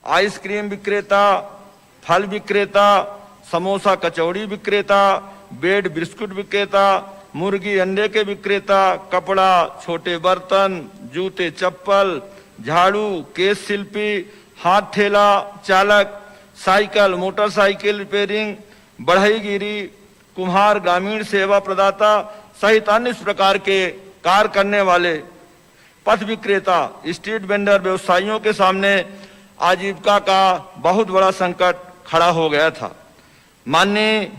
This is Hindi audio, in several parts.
आइसक्रीम विक्रेता, फल विक्रेता, समोसा कचौड़ी विक्रेता, ब्रेड बिस्कुट विक्रेता, मुर्गी अंडे के विक्रेता, कपड़ा, छोटे बर्तन, जूते चप्पल, झाड़ू, केश शिल्पी, हाथ ठेला चालक, साइकिल मोटरसाइकिल रिपेयरिंग, बढ़ईगिरी, कुम्हार, ग्रामीण सेवा प्रदाता सहित अन्य प्रकार के कार्य करने वाले पथ विक्रेता, स्ट्रीट वेंडर व्यवसायियों के सामने आजीविका का बहुत बड़ा संकट खड़ा हो गया था। माननीय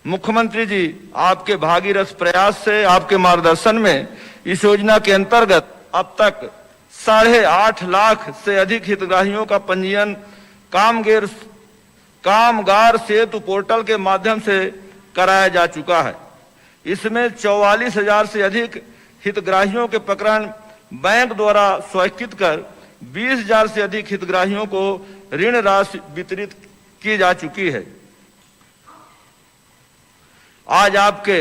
मुख्यमंत्री जी, आपके भागीरथ प्रयास से, आपके मार्गदर्शन में इस योजना के अंतर्गत अब तक 8.5 लाख से अधिक हितग्राहियों का पंजीयन कामगार सेतु पोर्टल के माध्यम से कराया जा चुका है। इसमें 44,000 से अधिक हितग्राहियों के प्रकरण बैंक द्वारा स्वीकृत कर 20,000 से अधिक हितग्राहियों को ऋण राशि वितरित की जा चुकी है। आज आपके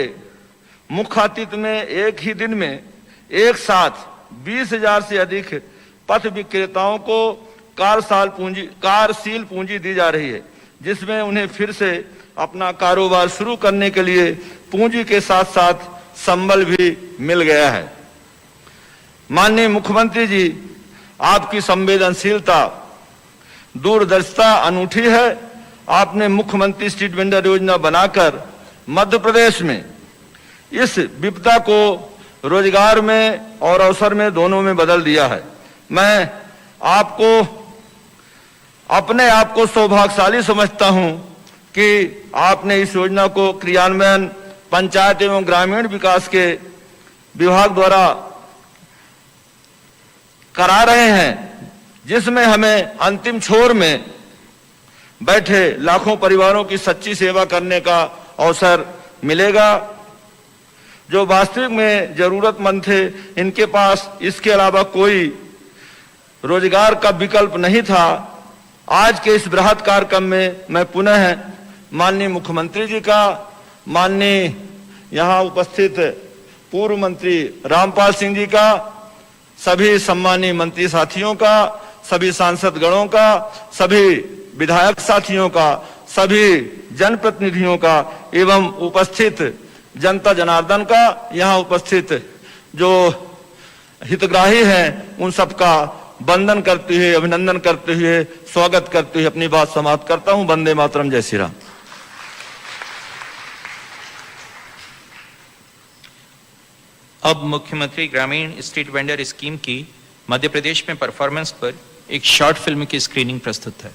मुख्य अतिथि में एक ही दिन में एक साथ 20,000 से अधिक पथ विक्रेताओं को कार्यशील पूंजी दी जा रही है, जिसमें उन्हें फिर से अपना कारोबार शुरू करने के लिए पूंजी के साथ साथ संबल भी मिल गया है। माननीय मुख्यमंत्री जी, आपकी संवेदनशीलता, दूरदर्शिता अनूठी है। आपने मुख्यमंत्री स्ट्रीट वेंडर योजना बनाकर मध्य प्रदेश में इस विपदा को रोजगार में और अवसर में दोनों में बदल दिया है। मैं अपने आप को सौभाग्यशाली समझता हूं कि आपने इस योजना को क्रियान्वयन पंचायत एवं ग्रामीण विकास के विभाग द्वारा करा रहे हैं, जिसमें हमें अंतिम छोर में बैठे लाखों परिवारों की सच्ची सेवा करने का अवसर मिलेगा। जो वास्तविक में जरूरतमंद थे, इनके पास इसके अलावा कोई रोजगार का विकल्प नहीं था। आज के इस बृहद कार्यक्रम में मैं पुनः माननीय मुख्यमंत्री जी का, माननीय यहाँ उपस्थित पूर्व मंत्री रामपाल सिंह जी का, सभी सम्मानीय मंत्री साथियों का, सभी सांसद गणों का, सभी विधायक साथियों का, सभी जनप्रतिनिधियों का एवं उपस्थित जनता जनार्दन का, यहाँ उपस्थित जो हितग्राही हैं, उन सबका वंदन करते हुए, अभिनंदन करते हुए, स्वागत करते हुए अपनी बात समाप्त करता हूं। वंदे मातरम, जय श्री राम। अब मुख्यमंत्री ग्रामीण स्ट्रीट वेंडर स्कीम की मध्य प्रदेश में परफॉर्मेंस पर एक शॉर्ट फिल्म की स्क्रीनिंग प्रस्तुत है।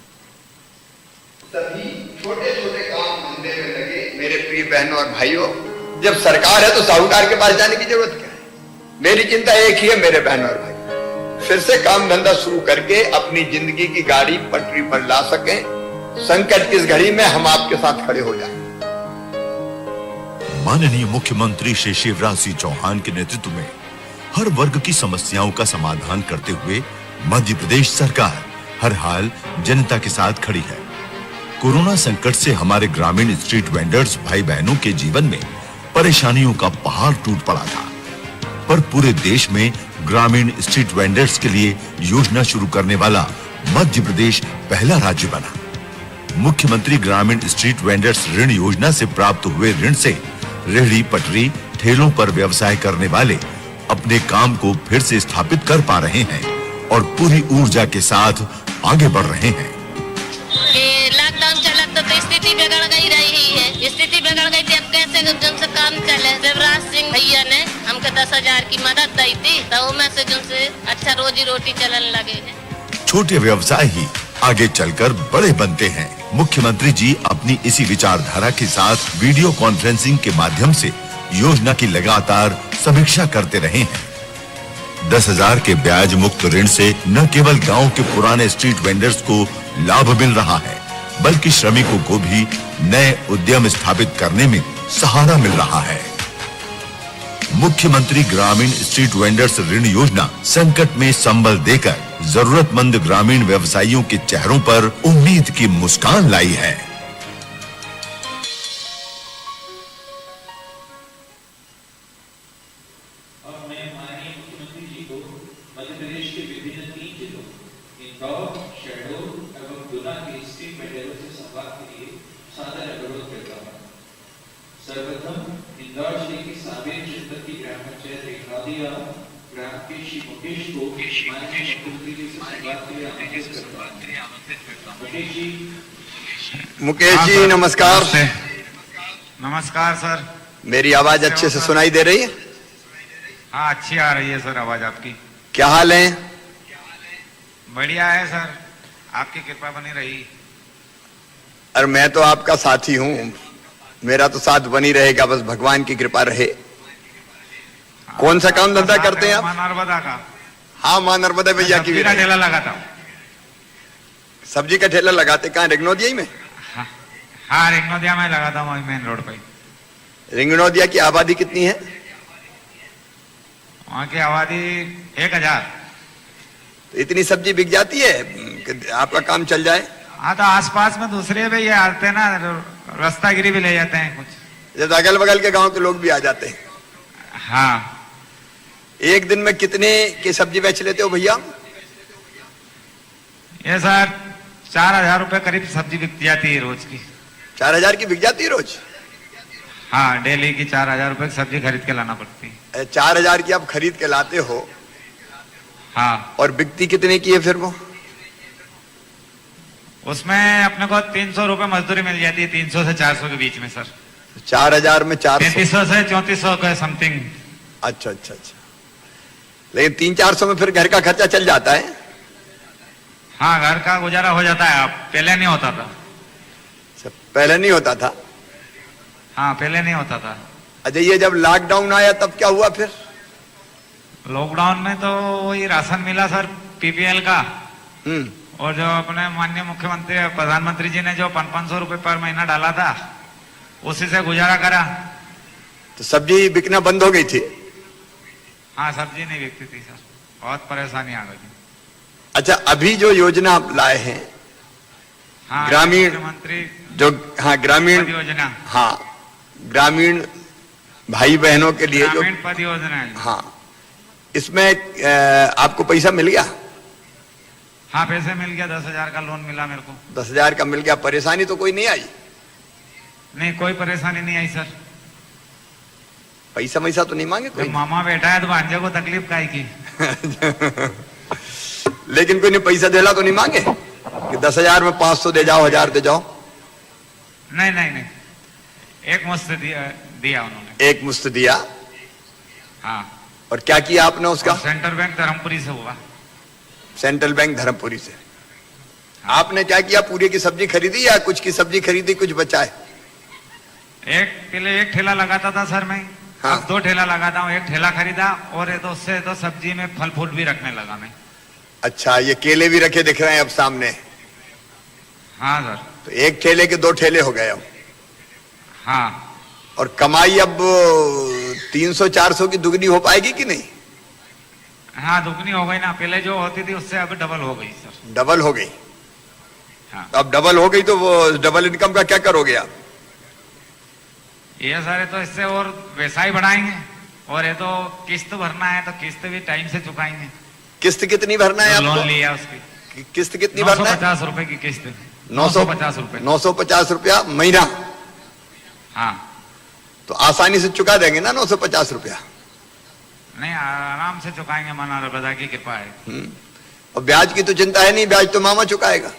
सभी छोटे छोटे काम धंधे में लगे मेरे प्रिय बहनों और भाइयों, जब सरकार है तो साहूकार के पास जाने की जरूरत क्या है। मेरी चिंता एक ही है मेरे बहनों और भाई, फिर से काम धंधा शुरू करके अपनी जिंदगी की गाड़ी पटरी पर ला सकें। संकट की इस घड़ी में हम आपके साथ खड़े हो जाएं। माननीय मुख्यमंत्री श्री शिवराज सिंह चौहान के नेतृत्व में हर वर्ग की समस्याओं का समाधान करते हुए मध्य प्रदेश सरकार हर हाल जनता के साथ खड़ी है। कोरोना संकट से हमारे ग्रामीण स्ट्रीट वेंडर्स भाई बहनों के जीवन में परेशानियों का पहाड़ टूट पड़ा था, पर पूरे देश में ग्रामीण स्ट्रीट वेंडर्स के लिए योजना शुरू करने वाला मध्य प्रदेश पहला राज्य बना। मुख्यमंत्री ग्रामीण स्ट्रीट वेंडर्स ऋण योजना से प्राप्त हुए ऋण से रेहड़ी पटरी ठेलों पर व्यवसाय करने वाले अपने काम को फिर से स्थापित कर पा रहे हैं और पूरी ऊर्जा के साथ आगे बढ़ रहे हैं। लॉकडाउन चला तो स्थिति बिगड़ गई रही है। स्थिति बिगड़ गई थी, अब कैसे जिनसे काम चले। शिवराज सिंह भैया ने हमको 10,000 की मदद दी थी, तो मैं से जिनसे अच्छा रोजी रोटी चलने लगे हैं। छोटे व्यवसाय ही आगे चलकर बड़े बनते हैं। मुख्यमंत्री जी अपनी इसी विचारधारा के साथ वीडियो कॉन्फ्रेंसिंग के माध्यम से योजना की लगातार समीक्षा करते रहे हैं। 10,000 के ब्याज मुक्त ऋण से न केवल गांव के पुराने स्ट्रीट वेंडर्स को लाभ मिल रहा है, बल्कि श्रमिकों को भी नए उद्यम स्थापित करने में सहारा मिल रहा है। मुख्यमंत्री ग्रामीण स्ट्रीट वेंडर्स ऋण योजना संकट में संबल देकर जरूरतमंद ग्रामीण व्यवसायियों के चेहरों पर उम्मीद की मुस्कान लाई है। अब मैं माननीय मुख्यमंत्री जी को मध्य प्रदेश के विभिन्न 3 जिलों इंदौर, शहडोल एवं गुना के स्ट्रीट वेंडरों से संवाद के लिए सादर अनुरोध करता हूँ। सर्वप्रथम इंदौर जिले की सावेर जनपद की ग्राम पंचायत रेखलादिया ग्राम के श्री मुकेश को माननीय मुख्यमंत्री जी से संवाद के लिए आमंत्रित करता हूँ। मुकेश जी नमस्कार। नमस्कार सर। मेरी आवाज अच्छे से सुनाई दे रही है? हाँ अच्छी आ रही है सर आवाज आपकी। क्या हाल है? बढ़िया है सर, आपकी कृपा बनी रही। और मैं तो आपका साथी हूँ, मेरा तो साथ बनी रहेगा, बस भगवान की कृपा रहे। कौन सा काम धंधा करते हैं आप? मां नर्मदा का। हाँ मां नर्मदा भैया की सब्जी का ठेला लगाता हूँ। सब्जी का ठेला लगाते कहाँ? रिंगनोदिया में? हाँ रिंगनोदिया में लगाता हूँ, मेन रोड पे। रिंगनोदिया की आबादी कितनी है? वहाँ की आबादी 1000। तो इतनी सब्जी बिक जाती है कि आपका काम चल जाए? हाँ तो आसपास में दूसरे भी ये आते हैं ना, रास्तागिरी भी ले जाते हैं कुछ। जब अगल बगल के गांव के लोग भी आ जाते हैं। हाँ। एक दिन में कितने की सब्जी बेच लेते हो भैया? ये सर 4000 रुपए करीब सब्जी बिक जाती है रोज की। 4000 की बिक जाती है रोज? हाँ डेली की 4000 रुपए की सब्जी खरीद के लाना पड़ती है। 4000 की आप खरीद के लाते हो? हाँ। और बिकती कितने की है फिर वो? उसमें अपने को 300 रुपए मजदूरी मिल जाती है, 300 से 400 के बीच में सर। 4000 में 400? 3300 से 3400 का समथिंग। अच्छा अच्छा अच्छा। लेकिन 300-400 में फिर घर का खर्चा चल जाता है? हाँ घर का गुजारा हो जाता है। अब पहले नहीं होता था। पहले नहीं होता था? हाँ पहले नहीं होता था। अच्छा ये जब लॉकडाउन आया तब क्या हुआ फिर? लॉकडाउन में तो वही राशन मिला सर पीपीएल का। हम्म। और जो अपने माननीय मुख्यमंत्री प्रधानमंत्री जी ने जो 500 रुपए पर महीना डाला था, उसी से गुजारा करा। तो सब्जी बिकना बंद हो गई थी? हाँ सब्जी नहीं बिकती थी सर, बहुत परेशानी आ गई। अच्छा अभी जो योजना आप लाए हैं, हाँ ग्रामीण मुख्यमंत्री जो, हाँ ग्रामीण योजना, हाँ ग्रामीण भाई बहनों के लिए जो ग्रामीण पद योजना है। हाँ इसमें आपको पैसा मिल गया? हाँ पैसे मिल गया, 10,000 का लोन मिला मेरे को। 10,000 का मिल गया। परेशानी तो कोई नहीं आई? नहीं कोई परेशानी नहीं आई सर। पैसा वैसा तो नहीं मांगे कोई? जब मामा बैठा है तो भांजे को तकलीफ काहे की। लेकिन कोई ने पैसा देला तो नहीं मांगे कि 10,000 में 500 दे जाओ, 1000 दे जाओ? नहीं नहीं नहीं, एक मुश्त दिया उन्होंने। एक मुश्त दिया? हाँ। और क्या किया आपने उसका? सेंट्रल बैंक धर्मपुरी से हुआ। सेंट्रल बैंक धर्मपुरी से। आपने क्या किया? पूरी की सब्जी खरीदी या कुछ की सब्जी खरीदी, कुछ बचा है? पहले एक ठेला लगाता था सर मैं। हाँ। अब 2 ठेला लगाता हूँ। एक ठेला खरीदा और ये तो उससे तो सब्जी में फल फूल भी रखने लगा मैं। अच्छा ये केले भी रखे दिख रहे हैं अब सामने? हाँ सर। तो एक ठेले के 2 ठेले हो गए अब? हाँ। और कमाई अब 300-400 की दुगनी हो पाएगी कि नहीं? हाँ दुगनी हो गई ना, पहले जो होती थी उससे अब डबल हो गई सर। डबल हो गई? हाँ। अब डबल हो गई तो वो डबल इनकम का क्या करोगे आप? ये सारे तो इससे और वैसा ही बढ़ाएंगे। और ये तो किस्त भरना है तो किस्त भी टाइम से चुकाएंगे। किस्त कितनी भरना है आपको? लोन लिया उसकी किस्त कितनी भरना है? 950 रुपए की किस्त। 950 रुपए। 950 रुपया महीना? हाँ। तो आसानी से चुका देंगे ना 950 रुपया? नहीं आराम से चुकाएंगे, माना नर्मदा की कृपा है। और ब्याज की तो चिंता है नहीं, ब्याज तो मामा चुकाएगा।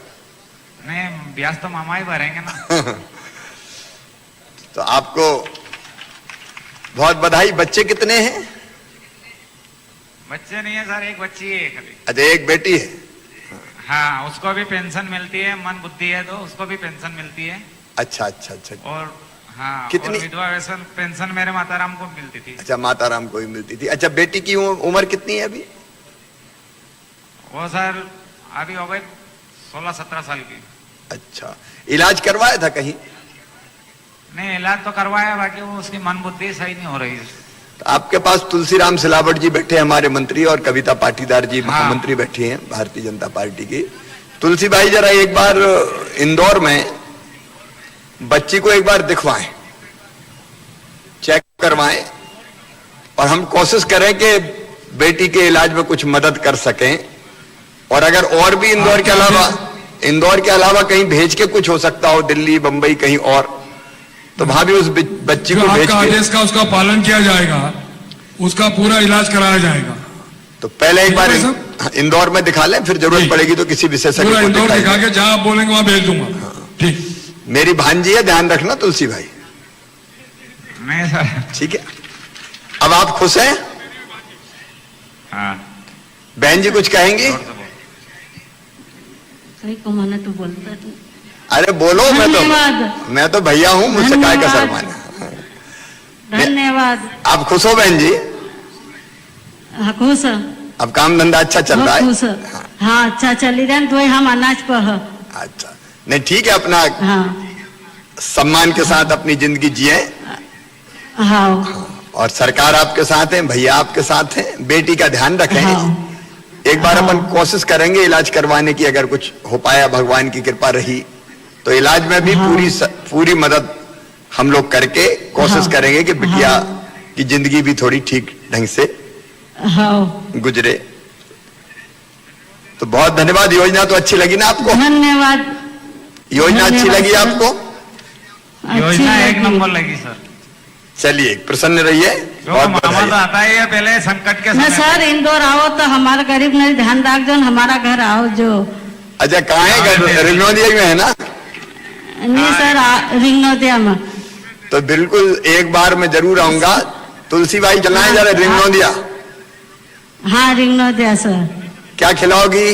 नहीं ब्याज तो मामा ही भरेंगे ना। तो आपको बहुत बधाई। बच्चे कितने हैं? बच्चे नहीं है सर, एक बच्ची है खाली। अच्छा एक बेटी है? हाँ उसको भी पेंशन मिलती है, मन बुद्धि है तो उसको भी पेंशन मिलती है। अच्छा अच्छा अच्छा। और हाँ कितनी? और विधवा पेंशन मेरे माताराम को मिलती थी। अच्छा माताराम को भी मिलती थी। अच्छा बेटी की उम्र कितनी है अभी? वो सर अभी हो गई 16-17 साल की। अच्छा इलाज करवाया था कहीं? नहीं इलाज तो करवाया, बाकी वो उसकी मन बुद्धि सही नहीं हो रही है। तो आपके पास तुलसीराम सिलावट जी बैठे, हमारे मंत्री, और कविता पाटीदार जी महामंत्री बैठी हैं भारतीय जनता पार्टी की। तुलसी भाई जरा एक बार इंदौर में बच्ची को एक बार दिखवाएं, चेक करवाएं, और हम कोशिश करें कि बेटी के इलाज में कुछ मदद कर सकें। और अगर और भी इंदौर के अलावा कहीं भेज के कुछ हो सकता हो, दिल्ली बंबई कहीं और, तो वहां भी उस बच्ची जो को भेज आपका के आदेश का उसका पालन किया जाएगा, उसका पूरा इलाज कराया जाएगा। तो पहले एक बार इंदौर में दिखा लें, फिर जरूरत ठीक। पड़ेगी तो किसी विशेषज्ञ पूरा को इंदौर दिखाएंगे। दिखा के जहां आप बोलेंगे वहां भेज दूंगा। ठीक। मेरी भांजी है, ध्यान रखना तुलसी भाई, नहीं सर। ठीक है। अब आप खुश हैं? हाँ। बहन जी कुछ कहेंगी? सही को माना तो बोलता नहीं। अरे बोलो, धन्यवाद। मैं तो भैया हूं, मुझसे काय का धन्यवाद। शर्माना। धन्यवाद। आप खुश हो बहन जी? हाँ, खुश है। अब काम धंधा अच्छा चल रहा है? खुश है। हाँ, अच्छा चली रहा तो हम अनाज पर है। अच्छा, नहीं ठीक है, अपना हाँ सम्मान के साथ अपनी जिंदगी जिए, हाँ और सरकार आपके साथ है, भैया आपके साथ हैं, बेटी का ध्यान रखें। हाँ। एक बार हाँ। अपन कोशिश करेंगे इलाज करवाने की, अगर कुछ हो पाया, भगवान की कृपा रही तो इलाज में भी हाँ। पूरी मदद हम लोग करके कोशिश हाँ। करेंगे कि बिटिया हाँ। की जिंदगी भी थोड़ी ठीक ढंग से हाँ। गुजरे। तो बहुत धन्यवाद। योजना तो अच्छी लगी ना आपको? धन्यवाद। योजना अच्छी धन्यवाद लगी सर। आपको? योजना अच्छी एक लगी। नंबर लगी सर। चलिए, प्रसन्न रहिए। जो बहुत मामा तो बधाई। आता ही है पहले संकट के न समय। सर, इंदौर आओ तो हमारा गरीब नहीं ध्यान रख जो, हमारा घर आओ जो। अच्छा, कहाँ है? रिंगनौदिया में है ना? नहीं सर, रिंगनौदिया में। तो बिल्कुल एक बार मैं जरूर आऊंगा। तुलसी भाई चलाएं जरा रिंगनौदिया। हाँ, रिंगनौदिया सर। क्या खिलाओगी?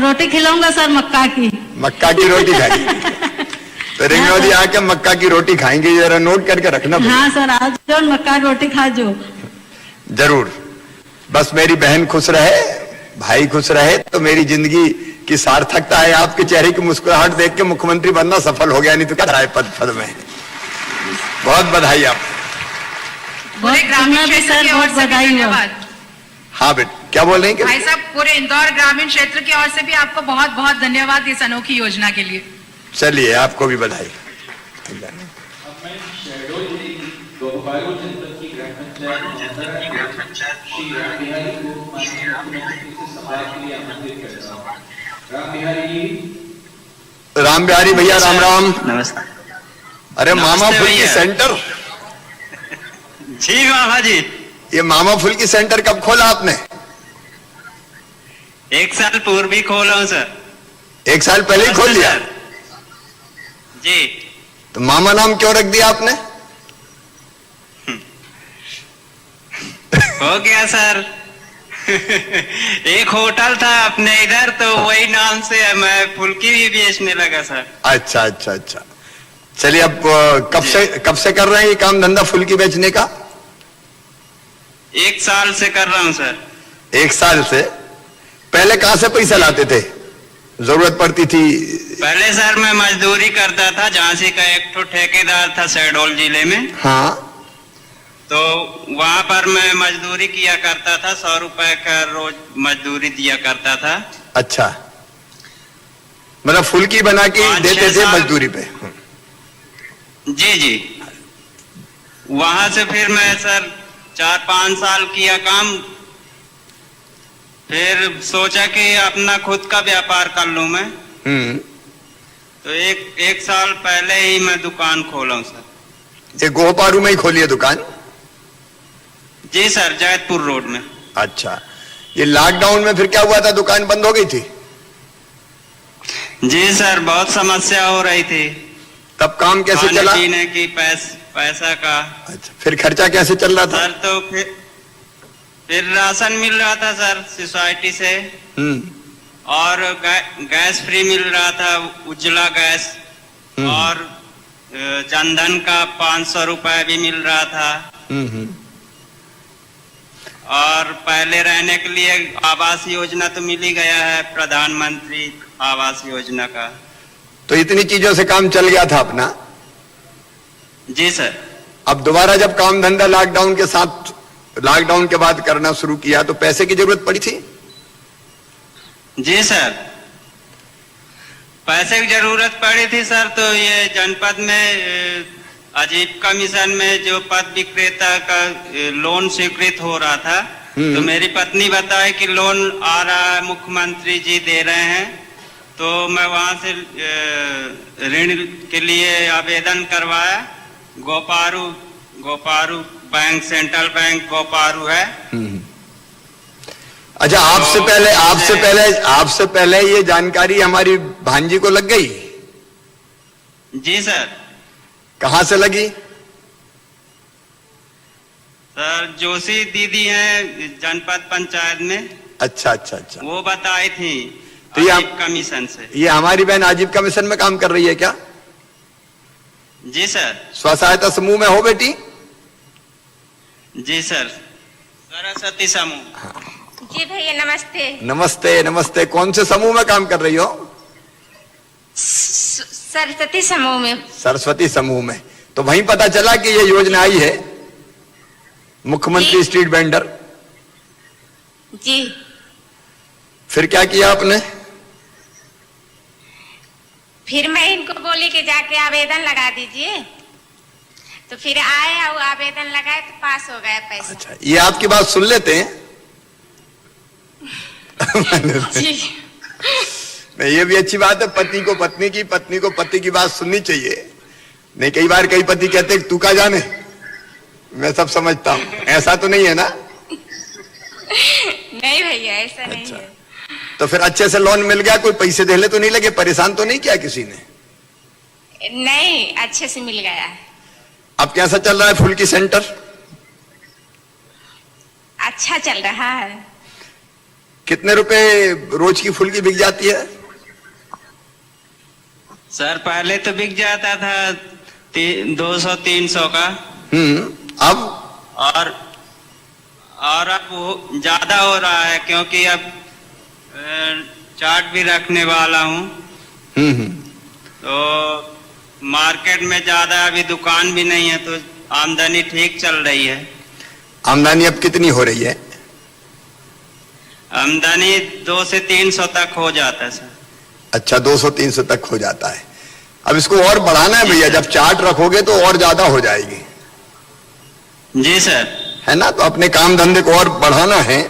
रोटी खिलाऊंगा सर, मक्का की। मक्का की रोटी खाएगी? तो रिंगनौदिया आके मक्का की रोटी खाएंगे, जरा नोट करके रखना। हाँ सर, आज जो मक्का रोटी खा जो। जरूर। बस मेरी बहन खुश रहे, भाई खुश रहे, तो मेरी जिंदगी की सार्थकता है। आपके चेहरे की मुस्कुराहट देख के मुख्यमंत्री बनना सफल हो गया, नहीं तो क्या है पद में। बहुत बधाई आप। पूरे ग्रामीण भी क्षेत्र सर की ओर बहुत से भी बधाई हो। धन्यवाद। हाँ बेटा, क्या बोल रही हैं? भाई साहब, पूरे इंदौर ग्रामीण क्षेत्र की ओर से भी आपको बहुत बहुत धन्यवाद इस अनोखी योजना के लिए। चलिए, आपको भी बधाई। अब मैं शहडोल जिले की दोबारो जनपद की ग्राम पंचायत मोहतरा श्री राम बिहारी को माननीय मुख्यमंत्री से संवाद के लिए आमंत्रित करता हूँ। राम बिहारी जी। राम बिहारी भैया, राम राम। नमस्कार। अरे मामा नमस्ते फुल्की भैया। सेंटर। जी मामा जी, ये मामा फुल्की सेंटर कब खोला आपने? 1 साल पूर्व ही खोला हूँ सर। 1 साल पहले ही खोल नमस्ते लिया? सर। जी। तो मामा नाम क्यों रख दिया आपने? हो गया सर। एक होटल था अपने इधर, तो वही नाम से मैं फुल्की भी बेचने लगा सर। अच्छा अच्छा अच्छा। चलिए, अब कब से कर रहे हैं ये काम धंधा फुल्की बेचने का? 1 साल से कर रहा हूँ सर। 1 साल से? पहले कहां से पैसा लाते थे? जरूरत पड़ती थी? पहले सर मैं मजदूरी करता था, झांसी का एक ठो ठेकेदार था शहडोल जिले में। हाँ। तो वहां पर मैं मजदूरी किया करता था, 100 रुपए का रोज मजदूरी दिया करता था। अच्छा, मतलब फुल्की बना के 5-6 देते थे साल। मजदूरी पे? जी जी। वहां से फिर मैं सर 4-5 साल किया काम, फिर सोचा कि अपना खुद का व्यापार कर लूं मैं। तो एक साल पहले ही मैं दुकान खोला हूं सर। ये गोपारू में ही खोली है दुकान? जी सर, जैतपुर रोड में। अच्छा, ये लॉकडाउन में फिर क्या हुआ था, दुकान बंद हो गई थी? जी सर, बहुत समस्या हो रही थी। तब काम कैसे खाने चला? पीने की पैसा का। अच्छा, फिर खर्चा कैसे चल रहा था? सर तो फिर राशन मिल रहा था सर सोसाइटी से, और गैस फ्री मिल रहा था, उज्ज्वला गैस, और जनधन का 500 रुपए भी मिल रहा था। और पहले रहने के लिए आवास योजना तो मिल ही गया है, प्रधानमंत्री आवास योजना का। तो इतनी चीजों से काम चल गया था अपना? जी सर। अब दोबारा जब काम धंधा लॉकडाउन के बाद करना शुरू किया तो पैसे की जरूरत पड़ी थी? जी सर, पैसे की जरूरत पड़ी थी सर। तो ये जनपद में आजीविका मिशन में जो पद विक्रेता का लोन स्वीकृत हो रहा था, तो मेरी पत्नी बताए कि लोन आ रहा है, मुख्यमंत्री जी दे रहे हैं, तो मैं वहां से ऋण के लिए आवेदन करवाया। गोपारू बैंक, सेंट्रल बैंक गोपारू है। अच्छा, आपसे पहले ये जानकारी हमारी भांजी को लग गई? जी सर। कहां से लगी? सर जोशी दीदी हैं जनपद पंचायत में। अच्छा, वो बताई थी तो ये कमीशन से। ये हमारी बहन आजीव कमीशन में काम कर रही है क्या? जी सर। स्व सहायता समूह में हो बेटी? जी सर, सरस्वती समूह। जी भैया नमस्ते। नमस्ते। कौन से समूह में काम कर रही हो? सरस्वती समूह में। सरस्वती समूह में। तो वहीं पता चला कि ये योजना आई है, मुख्यमंत्री स्ट्रीट वेंडर। जी। फिर क्या किया आपने? फिर मैं इनको बोली कि जाके आवेदन लगा दीजिए, तो फिर आए और आवेदन लगाए तो पास हो गया पैसा। अच्छा, ये आपकी बात सुन लेते हैं? जी। नहीं, ये भी अच्छी बात है, पत्नी को पत्नी की, पत्नी को पति की बात सुननी चाहिए। नहीं, कई बार कई पति कहते हैं तू का जाने, मैं सब समझता हूं। ऐसा तो नहीं है ना? नहीं भैया, ऐसा नहीं है। तो फिर अच्छे से लोन मिल गया? कोई पैसे देने तो नहीं लगे? परेशान तो नहीं किया किसी ने? नहीं, अच्छे से मिल गया। अब कैसा चल रहा है फुल्की सेंटर? अच्छा चल रहा है। कितने रुपए रोज की फुल्की बिक जाती है? सर पहले तो बिक जाता था 200-300 का। अब? और अब वो ज्यादा हो रहा है, क्योंकि अब चाट भी रखने वाला हूँ। तो मार्केट में ज्यादा अभी दुकान भी नहीं है, तो आमदनी ठीक चल रही है। आमदनी अब कितनी हो रही है? आमदनी 200 से 300 तक हो जाता है सर। अच्छा, 200-300 तक हो जाता है। अब इसको और बढ़ाना है भैया, जब चाट रखोगे तो और ज्यादा हो जाएगी। जी सर। है ना? तो अपने काम धंधे को और बढ़ाना है।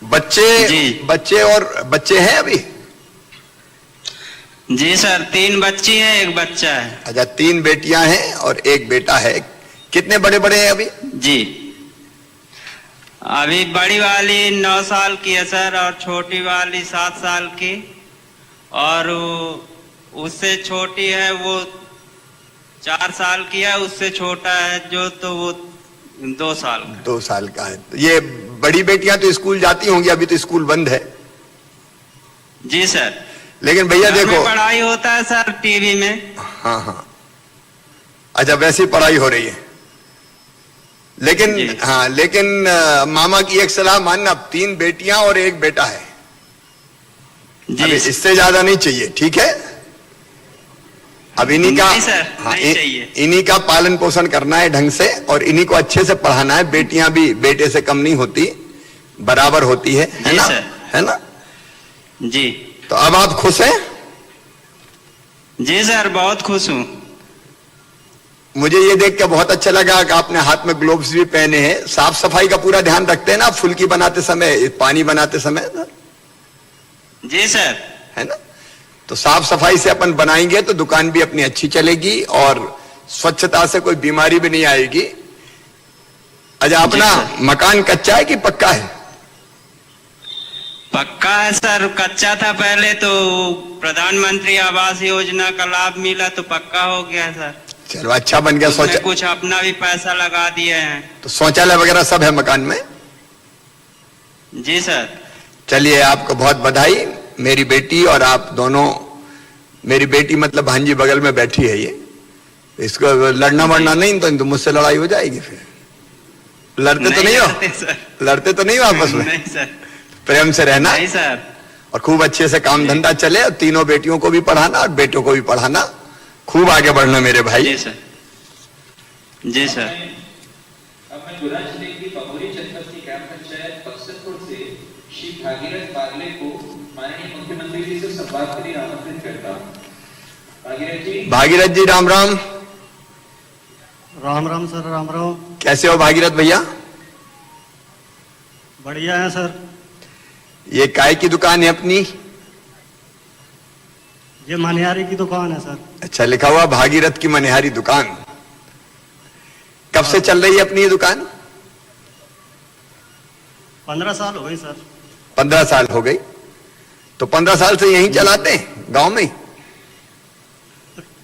बच्चे हैं अभी? जी सर, 3 बच्ची हैं, 1 बच्चा है। अच्छा, 3 बेटियां हैं और 1 बेटा है। कितने बड़े बड़े हैं अभी? जी, अभी बड़ी वाली 9 साल की है सर, और छोटी वाली 7 साल की, और उससे छोटी है वो 4 साल की है, उससे छोटा है जो तो वो 2 साल का। 2 साल का है। ये बड़ी बेटियां तो स्कूल जाती होंगी, अभी तो स्कूल बंद है। जी सर। लेकिन भैया देखो, पढ़ाई होता है सर टीवी में। हाँ। अच्छा, वैसी पढ़ाई हो रही है। लेकिन मामा की एक सलाह मानना, 3 बेटियां और 1 बेटा है। जी, इससे ज्यादा नहीं चाहिए, ठीक है? अब इन्हीं का, हाँ, इन्हीं का पालन पोषण करना है ढंग से, और इन्हीं को अच्छे से पढ़ाना है। बेटियां भी बेटे से कम नहीं होती, बराबर होती है ना? है ना? जी। तो अब आप खुश हैं? जी सर, बहुत खुश हूँ। मुझे ये देख के बहुत अच्छा लगा कि आपने हाथ में ग्लोव्स भी पहने हैं। साफ सफाई का पूरा ध्यान रखते हैं ना फुल्की बनाते समय, पानी बनाते समय? जी सर। है ना? तो साफ सफाई से अपन बनाएंगे तो दुकान भी अपनी अच्छी चलेगी, और स्वच्छता से कोई बीमारी भी नहीं आएगी। अच्छा, अपना मकान कच्चा है कि पक्का है? पक्का है सर। कच्चा था पहले, तो प्रधानमंत्री आवास योजना का लाभ मिला तो पक्का हो गया सर। चलो, अच्छा बन गया। उसमें कुछ अपना भी पैसा लगा दिए हैं। तो शौचालय वगैरह सब है मकान में? जी सर। चलिए, आपको बहुत बधाई। मेरी बेटी और आप दोनों, मेरी बेटी मतलब भांजी बगल में बैठी है, ये इसको लड़ना वड़ना नहीं तो मुझसे लड़ाई हो जाएगी। फिर लड़ते तो नहीं हो? लड़ते तो नहीं हो आपस में? नहीं सर। प्रेम से रहना। नहीं सर। और खूब अच्छे से काम धंधा चले, और तीनों बेटियों को भी पढ़ाना और बेटों को भी पढ़ाना। खूब आगे बढ़ना मेरे भाई। जी सर। जी सर। अब मैं गुना जिले की बबूरी जनपद की ग्राम पंचायत बक्सरपुर से श्री भागीरथ बागले को माननीय मुख्यमंत्री जी से संवाद के लिए आमंत्रित करता हूँ। भागीरथ जी, राम राम। राम राम सर, राम राम। कैसे हो भागीरथ भैया? बढ़िया है सर। ये काय की दुकान है अपनी? ये मनिहारी की दुकान है सर। अच्छा, लिखा हुआ भागीरथ की मनिहारी दुकान। कब से चल रही है अपनी ये दुकान? 15 साल हो गई सर। 15 साल हो गई। तो 15 साल से यहीं चलाते हैं गांव में?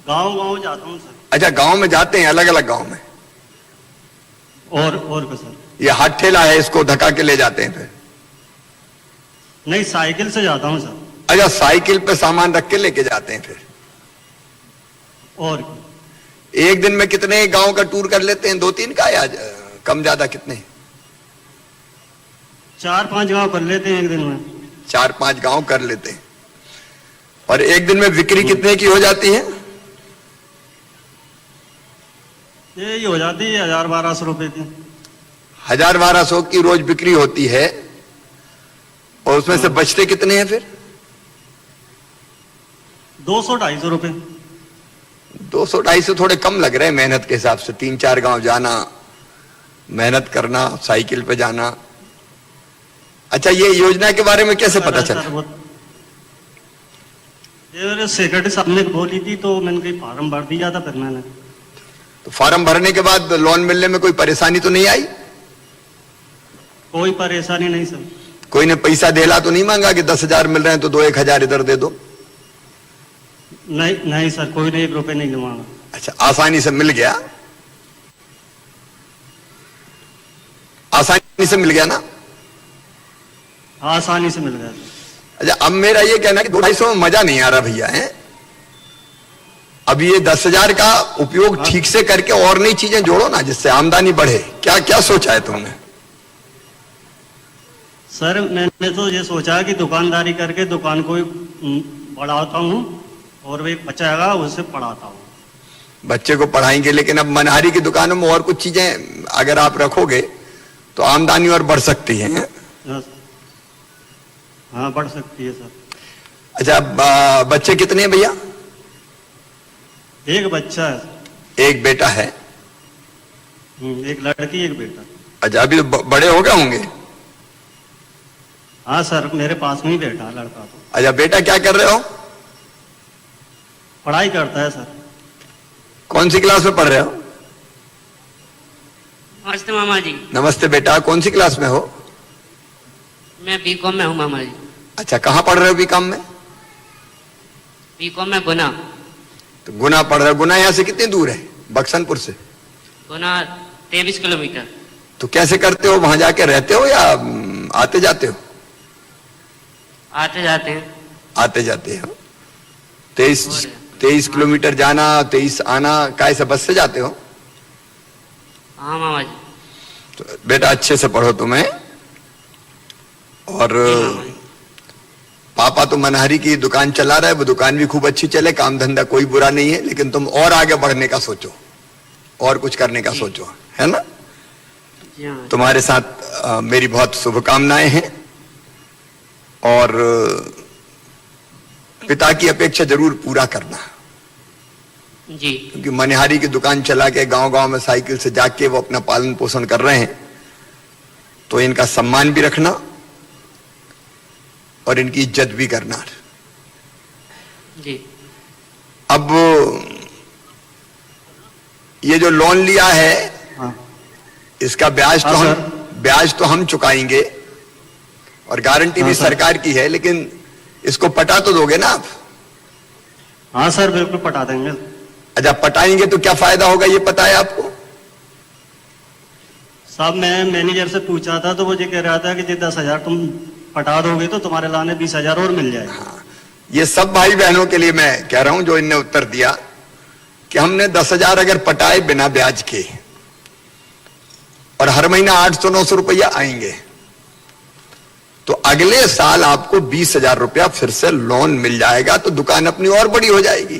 गांव जाता हूँ सर। अच्छा, गांव में जाते हैं, अलग अलग गांव में? और क्या सर? ये हाथ ठेला है, इसको धक्का के ले जाते हैं फिर? नहीं, साइकिल से जाता हूँ सर। अच्छा, साइकिल पे सामान रख के लेके जाते हैं फिर? और एक दिन में कितने गांव का टूर कर लेते हैं? 2-3 का या कम ज्यादा कितने? 4-5 गांव कर लेते हैं एक दिन में। 4-5 गांव कर लेते हैं। और एक दिन में बिक्री कितने की हो जाती है? यही हो जाती है 1000-1200 रुपए की। 1000-1200 की रोज बिक्री होती है। और उसमें से बचते कितने हैं फिर? 200-250 रुपए। 200-250 थोड़े कम लग रहे हैं मेहनत के हिसाब से। 3-4 गांव जाना, मेहनत करना, साइकिल पे जाना। अच्छा, ये योजना के बारे में कैसे पता चला? ये मेरे सेक्रेटरी साहब ने बोली थी तो मैंने कहीं फॉर्म भर दिया था। फिर मैंने तो फॉर्म भरने के बाद लोन मिलने में कोई परेशानी तो नहीं आई? कोई परेशानी नहीं सर। कोई ने पैसा देला तो नहीं मांगा कि 10,000 मिल रहे हैं तो 2-1,000 इधर दे दो? नहीं सर, कोई ने 1 रुपए नहीं मांगा। अच्छा, आसानी से मिल गया? आसानी से मिल गया ना? आसानी से मिल गया। अच्छा, अब मेरा ये कहना है कि 200-250 में मजा नहीं आ रहा भैया है। अब ये 10,000 का उपयोग ठीक से करके और नई चीजें जोड़ो ना, जिससे आमदनी बढ़े। क्या क्या सोचा है तुमने? सर, मैंने तो ये सोचा कि दुकानदारी करके दुकान को बढ़ाता हूँ और वो एक बच्चा है उससे पढ़ाता हूँ। बच्चे को पढ़ाएंगे, लेकिन अब मनिहारी की दुकानों में और कुछ चीजें अगर आप रखोगे तो आमदनी और बढ़ सकती है। हाँ, बढ़ सकती है सर। अच्छा, बच्चे कितने हैं भैया? एक बच्चा है। एक बेटा है? एक लड़की, एक बेटा। अच्छा, अभी तो बड़े हो गए होंगे? हाँ सर, मेरे पास में ही बैठा है लड़का तो। अच्छा, बेटा क्या कर रहे हो? पढ़ाई करता है सर। कौन सी क्लास में पढ़ रहे हो? नमस्ते मामा जी। नमस्ते बेटा, कौन सी क्लास में हो? मैं बीकॉम में हूँ मामा जी। अच्छा, कहाँ पढ़ रहे हो बीकॉम में? बीकॉम में गुना। तो गुना पढ़ रहे हो। गुना यहाँ से कितनी दूर है? बक्सनपुर से? गुना 23 किलोमीटर। तो कैसे करते हो? वहां जाके रहते हो या आते जाते हो? आते जाते हैं। आते जाते हो। 23 किलोमीटर जाना, 23 आना। कैसे, बस से जाते हो? हाँ मामा जी। तो बेटा अच्छे से पढ़ो तुम्हें। और पापा तो मनिहारी की दुकान चला रहा है, वो दुकान भी खूब अच्छी चले, काम धंधा कोई बुरा नहीं है, लेकिन तुम और आगे बढ़ने का सोचो, और कुछ करने का सोचो, है ना? तुम्हारे साथ मेरी बहुत शुभकामनाएं हैं। और पिता की अपेक्षा जरूर पूरा करना जी। क्योंकि मनिहारी की दुकान चला के गांव-गांव में साइकिल से जाके वो अपना पालन पोषण कर रहे हैं, तो इनका सम्मान भी रखना और इनकी इज्जत भी करना जी। अब ये जो लोन लिया है, इसका ब्याज तो हम चुकाएंगे और गारंटी भी सरकार की है, लेकिन इसको पटा तो दोगे ना आप? हाँ सर, बिल्कुल पटा देंगे। अच्छा, पटाएंगे तो क्या फायदा होगा ये पता है आपको? साहब, मैं मैनेजर से पूछा था तो वो ये कह रहा था कि 10,000 तुम पटा दोगे तो तुम्हारे लाने 20,000 और मिल जाएगा। हाँ, ये सब भाई बहनों के लिए मैं कह रहा हूं जो इनने उत्तर दिया कि हमने 10,000 अगर पटाए बिना ब्याज के और हर महीना 800-900 रुपया आएंगे, तो अगले साल आपको 20,000 रुपया फिर से लोन मिल जाएगा, तो दुकान अपनी और बड़ी हो जाएगी,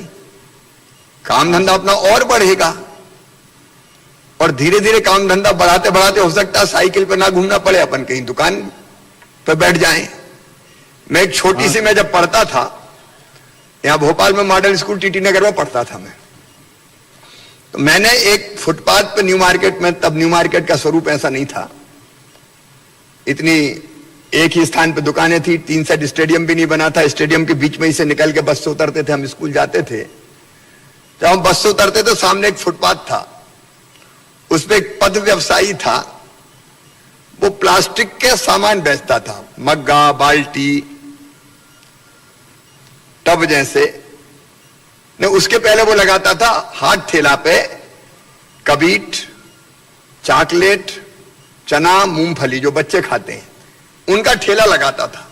काम धंधा अपना और बढ़ेगा, और धीरे धीरे काम धंधा बढ़ाते बढ़ाते हो सकता है साइकिल पे ना घूमना पड़े, अपन कहीं दुकान पे बैठ जाएं। मैं एक छोटी सी, मैं जब पढ़ता था यहां भोपाल में मॉडल स्कूल टीटी नगर में पढ़ता था मैं, तो मैंने एक फुटपाथ पे न्यू मार्केट में, तब न्यू मार्केट का स्वरूप ऐसा नहीं था, इतनी एक ही स्थान पे दुकानें थी, 3 साइड स्टेडियम भी नहीं बना था, स्टेडियम के बीच में ही से निकल के बस से उतरते थे, हम स्कूल जाते थे। जब हम बस से उतरते तो सामने एक फुटपाथ था, उसपे एक पद व्यवसायी था, वो प्लास्टिक के सामान बेचता था, मग्गा, बाल्टी, टब जैसे। ने उसके पहले वो लगाता था हाथ ठेला पे कबीट, चॉकलेट, चना, मूंगफली जो बच्चे खाते हैं, उनका ठेला लगाता था।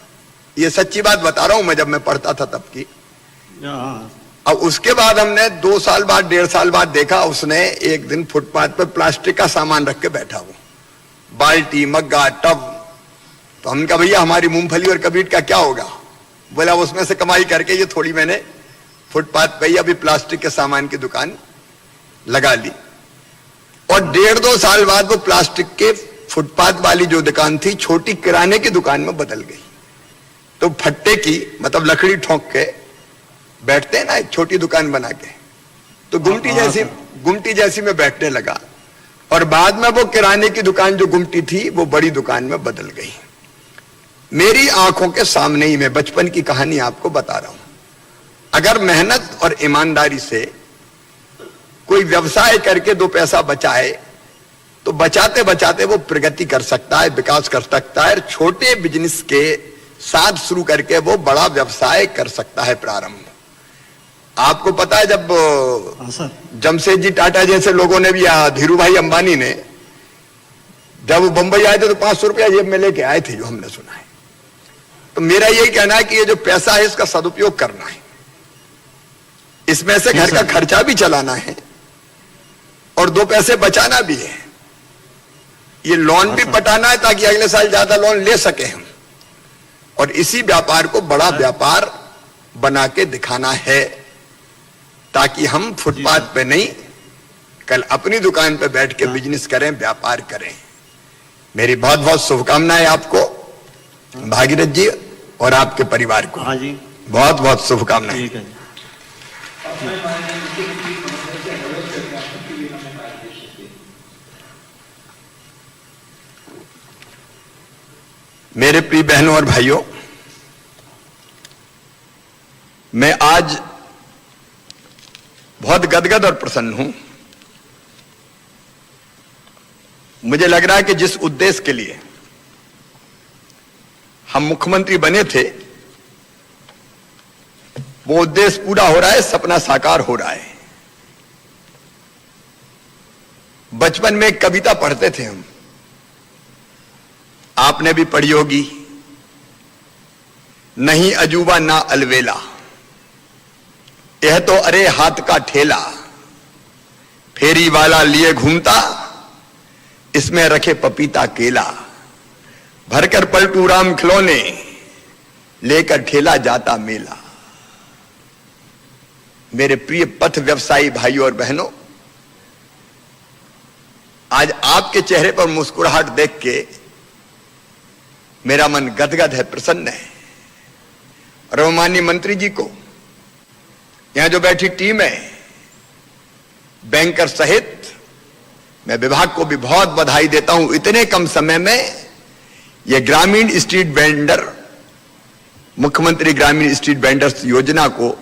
ये सच्ची बात बता रहा हूं मैं, जब मैं पढ़ता था तब की। अब उसके बाद हमने 2 साल बाद, 1.5 साल बाद देखा, उसने एक दिन फुटपाथ पर प्लास्टिक का सामान रख के बैठा, वो बाल्टी, मग्गा, टब। तो हमने कहा भैया हमारी मूंगफली और कबीट का क्या होगा? बोला उसमें से कमाई करके ये थोड़ी मैंने फुटपाथ पे ही अभी प्लास्टिक के सामान की दुकान लगा ली। और 1.5-2 साल बाद वो प्लास्टिक के फुटपाथ वाली जो दुकान थी, छोटी किराने की दुकान में बदल गई। तो फट्टे की, मतलब लकड़ी ठोक के बैठते हैं ना, एक छोटी दुकान बना के, तो गुमटी जैसी में बैठने लगा। और बाद में वो किराने की दुकान जो गुमटी थी, वो बड़ी दुकान में बदल गई। मेरी आंखों के सामने ही मैं बचपन की कहानी आपको बता रहा हूं। अगर मेहनत और ईमानदारी से कोई व्यवसाय करके 2 पैसा बचाए, तो बचाते बचाते वो प्रगति कर सकता है, विकास कर सकता है। छोटे बिजनेस के साथ शुरू करके वो बड़ा व्यवसाय कर सकता है प्रारंभ। आपको पता है, जब जमशेद जी टाटा जैसे लोगों ने भी, धीरू भाई अंबानी ने, जब वो बंबई आए थे तो 500 रुपया जेब में लेके आए थे, जो हमने सुना है। तो मेरा यही कहना है कि ये जो पैसा है, इसका सदुपयोग करना है, इसमें से घर का खर्चा भी चलाना है और 2 पैसे बचाना भी है। ये लोन भी पटाना है ताकि अगले साल ज्यादा लोन ले सके हम, और इसी व्यापार को बड़ा व्यापार बना के दिखाना है, ताकि हम फुटपाथ पे नहीं, कल अपनी दुकान पे बैठ के बिजनेस करें, व्यापार करें। मेरी बहुत बहुत शुभकामनाएं आपको भागीरथ जी और आपके परिवार को। हाँ जी, बहुत बहुत शुभकामनाएं। ठीक है। मेरे प्रिय बहनों और भाइयों, मैं आज बहुत गदगद और प्रसन्न हूं। मुझे लग रहा है कि जिस उद्देश्य के लिए हम मुख्यमंत्री बने थे, वो उद्देश्य पूरा हो रहा है, सपना साकार हो रहा है। बचपन में एक कविता पढ़ते थे हम, आपने भी पढ़ी होगी, नहीं अजूबा ना अलवेला, यह तो अरे हाथ का ठेला, फेरी वाला लिए घूमता, इसमें रखे पपीता केला, भरकर पलटू राम खिलौने, लेकर ठेला जाता मेला। मेरे प्रिय पथ व्यवसायी भाइयों और बहनों, आज आपके चेहरे पर मुस्कुराहट देख के मेरा मन गदगद है, प्रसन्न है। और माननीय मंत्री जी को, यहां जो बैठी टीम है, बैंकर सहित, मैं विभाग को भी बहुत बधाई देता हूं। इतने कम समय में यह ग्रामीण स्ट्रीट वेंडर, मुख्यमंत्री ग्रामीण स्ट्रीट वेंडर्स योजना को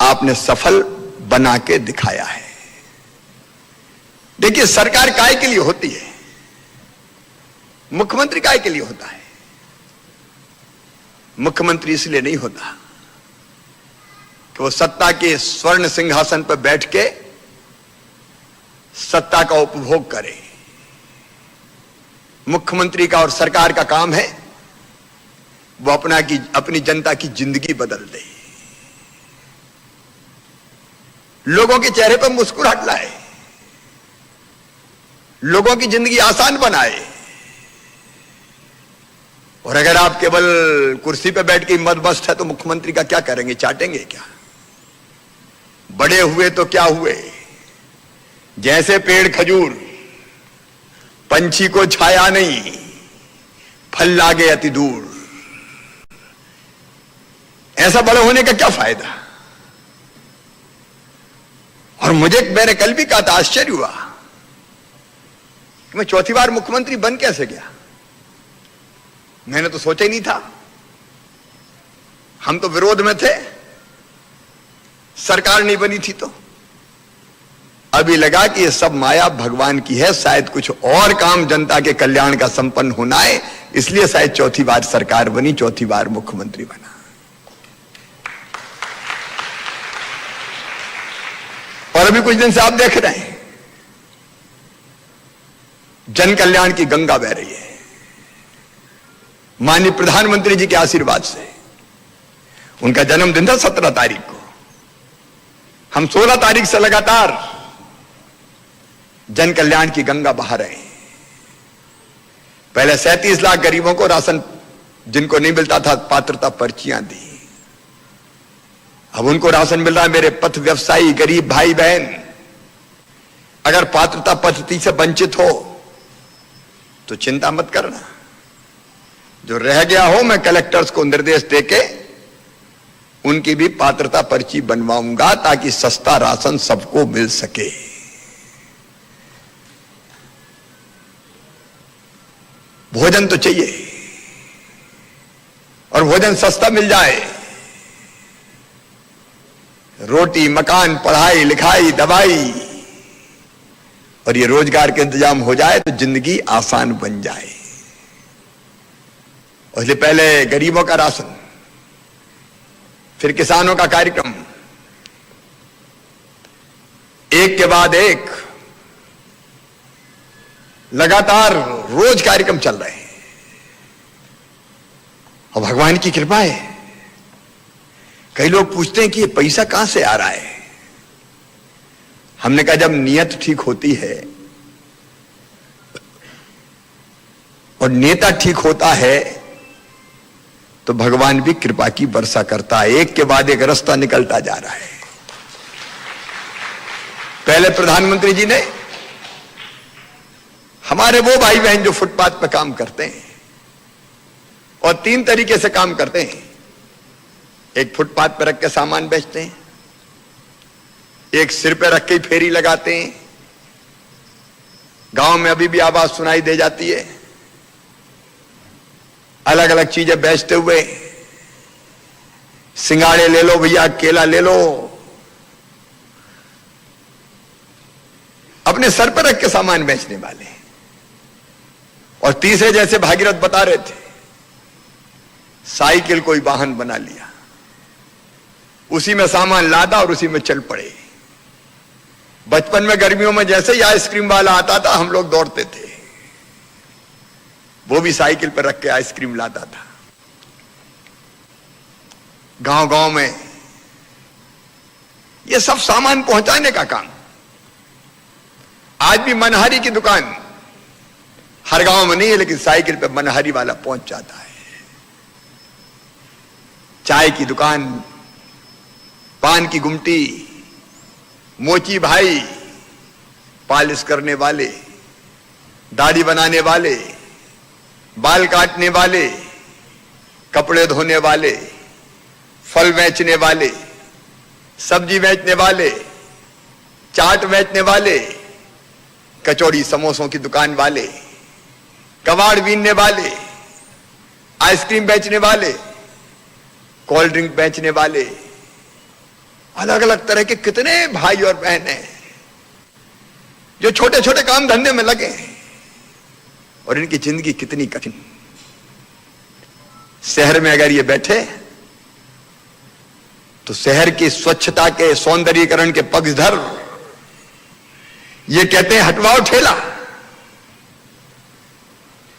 आपने सफल बना के दिखाया है। देखिए, सरकार काय के लिए होती है? मुख्यमंत्री काय के लिए होता है? मुख्यमंत्री इसलिए नहीं होता कि वो सत्ता के स्वर्ण सिंहासन पर बैठ के सत्ता का उपभोग करे। मुख्यमंत्री का और सरकार का काम है वो अपनी जनता की जिंदगी बदल दे, लोगों के चेहरे पर मुस्कुराहट लाए, लोगों की जिंदगी आसान बनाए। और अगर आप केवल कुर्सी पे बैठ के मदमस्त है तो मुख्यमंत्री का क्या करेंगे? चाटेंगे क्या? बड़े हुए तो क्या हुए, जैसे पेड़ खजूर, पंछी को छाया नहीं, फल लागे अति दूर। ऐसा बड़े होने का क्या फायदा? और मैंने कल भी कहा था, आश्चर्य हुआ कि मैं चौथी बार मुख्यमंत्री बन कैसे गया। मैंने तो सोचा ही नहीं था, हम तो विरोध में थे, सरकार नहीं बनी थी। तो अभी लगा कि ये सब माया भगवान की है, शायद कुछ और काम जनता के कल्याण का संपन्न होना है, इसलिए शायद चौथी बार सरकार बनी, चौथी बार मुख्यमंत्री बना। और अभी कुछ दिन से आप देख रहे हैं जन कल्याण की गंगा बह रही है। माननीय प्रधानमंत्री जी के आशीर्वाद से, उनका जन्मदिन था 17 तारीख को, हम 16 तारीख से लगातार जन कल्याण की गंगा बहा रहे हैं। पहले 37 लाख गरीबों को राशन, जिनको नहीं मिलता था, पात्रता पर्चियां दी। अब उनको राशन मिल रहा है। मेरे पथ व्यवसायी गरीब भाई बहन अगर पात्रता पद्धति से वंचित हो तो चिंता मत करना, जो रह गया हो मैं कलेक्टर्स को निर्देश देके उनकी भी पात्रता पर्ची बनवाऊंगा, ताकि सस्ता राशन सबको मिल सके। भोजन तो चाहिए और भोजन सस्ता मिल जाए। रोटी, मकान, पढ़ाई लिखाई, दवाई और ये रोजगार के इंतजाम हो जाए तो जिंदगी आसान बन जाए। और इसलिए पहले गरीबों का राशन, फिर किसानों का कार्यक्रम, एक के बाद एक लगातार रोज कार्यक्रम चल रहे हैं। और भगवान की कृपा है। कई लोग पूछते हैं कि ये पैसा कहां से आ रहा है। हमने कहा जब नियत ठीक होती है और नेता ठीक होता है तो भगवान भी कृपा की वर्षा करता है। एक के बाद एक रास्ता निकलता जा रहा है। पहले प्रधानमंत्री जी ने हमारे वो भाई बहन जो फुटपाथ पे काम करते हैं, और 3 तरीके से काम करते हैं। एक फुटपाथ पर रख के सामान बेचते हैं, एक सिर पे रख के फेरी लगाते हैं। गांव में अभी भी आवाज सुनाई दे जाती है, अलग अलग चीजें बेचते हुए। सिंगाड़े ले लो भैया, केला ले लो, अपने सर पर रख के सामान बेचने वाले। और तीसरे, जैसे भागीरथ बता रहे थे, साइकिल कोई वाहन बना लिया, उसी में सामान लादा और उसी में चल पड़े। बचपन में गर्मियों में जैसे ही आइसक्रीम वाला आता था हम लोग दौड़ते थे, वो भी साइकिल पर रख के आइसक्रीम लाता था। गांव गांव में ये सब सामान पहुंचाने का काम। आज भी मनहारी की दुकान हर गांव में नहीं है, लेकिन साइकिल पे मनहारी वाला पहुंच जाता है। चाय की दुकान, पान की गुमटी, मोची भाई, पालिश करने वाले, दाढ़ी बनाने वाले, बाल काटने वाले, कपड़े धोने वाले, फल बेचने वाले, सब्जी बेचने वाले, चाट बेचने वाले, कचौड़ी समोसों की दुकान वाले, कबाड़ बीनने वाले, आइसक्रीम बेचने वाले, कोल्ड ड्रिंक बेचने वाले, अलग अलग तरह के कितने भाई और बहन हैं जो छोटे छोटे काम धंधे में लगे हैं। और इनकी जिंदगी कितनी कठिन। शहर में अगर ये बैठे तो शहर की स्वच्छता के, सौंदर्यीकरण के पक्षधर ये कहते हैं हटवाओ ठेला।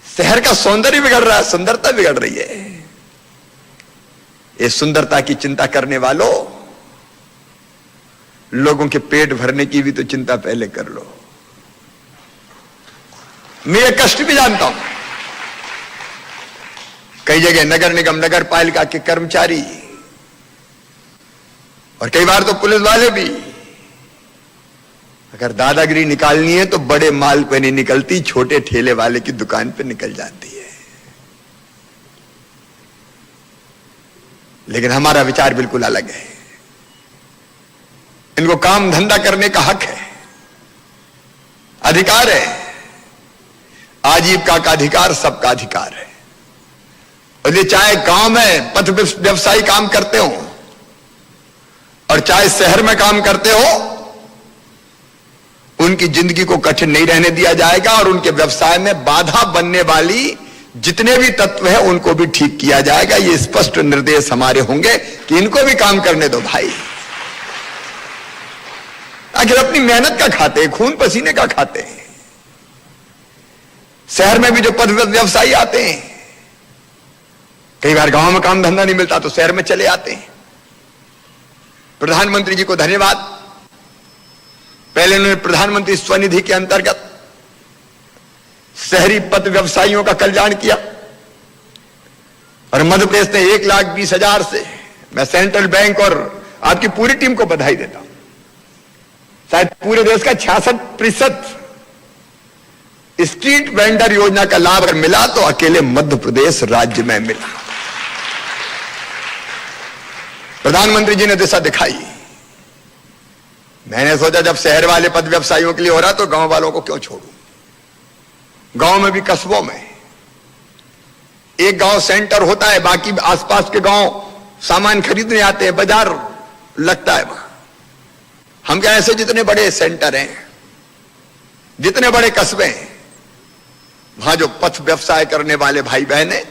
शहर का सौंदर्य बिगड़ रहा है, सुंदरता बिगड़ रही है। ये सुंदरता की चिंता करने वालों, लोगों के पेट भरने की भी तो चिंता पहले कर लो। मैं ये कष्ट भी जानता हूं। कई जगह नगर निगम, नगर पालिका के कर्मचारी और कई बार तो पुलिस वाले भी, अगर दादागिरी निकालनी है तो बड़े माल पे नहीं निकलती, छोटे ठेले वाले की दुकान पे निकल जाती है। लेकिन हमारा विचार बिल्कुल अलग है। इनको काम धंधा करने का हक है, अधिकार है। आजीविका का अधिकार सबका अधिकार है। इसलिए चाहे गांव में पथ व्यवसायी काम करते हो और चाहे शहर में काम करते हो, उनकी जिंदगी को कठिन नहीं रहने दिया जाएगा और उनके व्यवसाय में बाधा बनने वाली जितने भी तत्व हैं उनको भी ठीक किया जाएगा। ये स्पष्ट निर्देश हमारे होंगे कि इनको भी काम करने दो भाई। आखिर अपनी मेहनत का खाते हैं, खून पसीने का खाते हैं। शहर में भी जो पथ व्यवसायी आते हैं, कई बार गांव में काम धंधा नहीं मिलता तो शहर में चले आते हैं। प्रधानमंत्री जी को धन्यवाद। पहले उन्होंने प्रधानमंत्री स्वनिधि के अंतर्गत शहरी पथ व्यवसायियों का कल्याण किया और मध्य प्रदेश ने 1,20,000 से, मैं सेंट्रल बैंक और आपकी पूरी टीम को बधाई देता हूं। शायद पूरे देश का 66% स्ट्रीट वेंडर योजना का लाभ अगर मिला तो अकेले मध्य प्रदेश राज्य में मिला। प्रधानमंत्री जी ने दिशा दिखाई। मैंने सोचा जब शहर वाले पद व्यवसायियों के लिए हो रहा तो गांव वालों को क्यों छोड़ूं। गांव में भी, कस्बों में एक गांव सेंटर होता है, बाकी आसपास के गांव सामान खरीदने आते हैं, बाजार लगता है वहां। हम क्या ऐसे जितने बड़े सेंटर हैं, जितने बड़े कस्बे हैं, वहां जो पथ व्यवसाय करने वाले भाई बहन हैं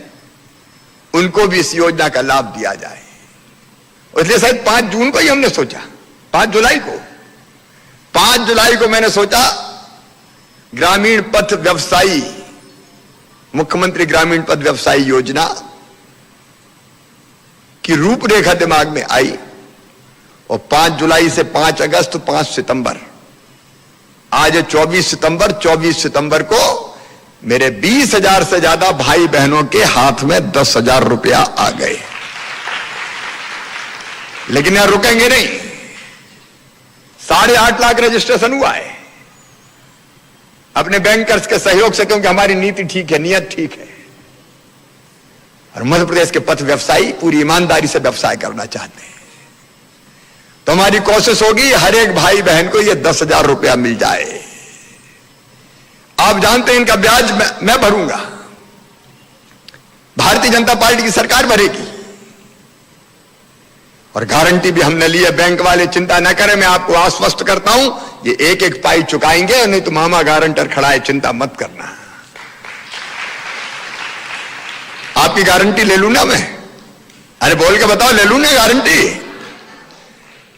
उनको भी इस योजना का लाभ दिया जाए। इसलिए शायद 5 जून को ही हमने सोचा, 5 जुलाई को मैंने सोचा ग्रामीण पथ व्यवसायी, मुख्यमंत्री ग्रामीण पथ व्यवसायी योजना की रूपरेखा दिमाग में आई और 5 जुलाई से 5 अगस्त 5 सितंबर, आज 24 सितंबर को मेरे 20,000 से ज्यादा भाई बहनों के हाथ में 10,000 रुपया आ गए। लेकिन यहां रुकेंगे नहीं, 8.5 लाख रजिस्ट्रेशन हुआ है अपने बैंकर्स के सहयोग से, क्योंकि हमारी नीति ठीक है, नियत ठीक है और मध्य प्रदेश के पथ व्यवसायी पूरी ईमानदारी से व्यवसाय करना चाहते हैं। तो हमारी कोशिश होगी हर एक भाई बहन को ये 10,000 रुपया मिल जाए। आप जानते हैं इनका ब्याज मैं भरूंगा, भारतीय जनता पार्टी की सरकार भरेगी और गारंटी भी हमने ली है। बैंक वाले चिंता न करें, मैं आपको आश्वस्त करता हूं ये एक एक पाई चुकाएंगे, नहीं तो मामा गारंटर खड़ा है, चिंता मत करना। आपकी गारंटी ले लूं ना मैं? अरे बोल के बताओ, ले लूं ना गारंटी?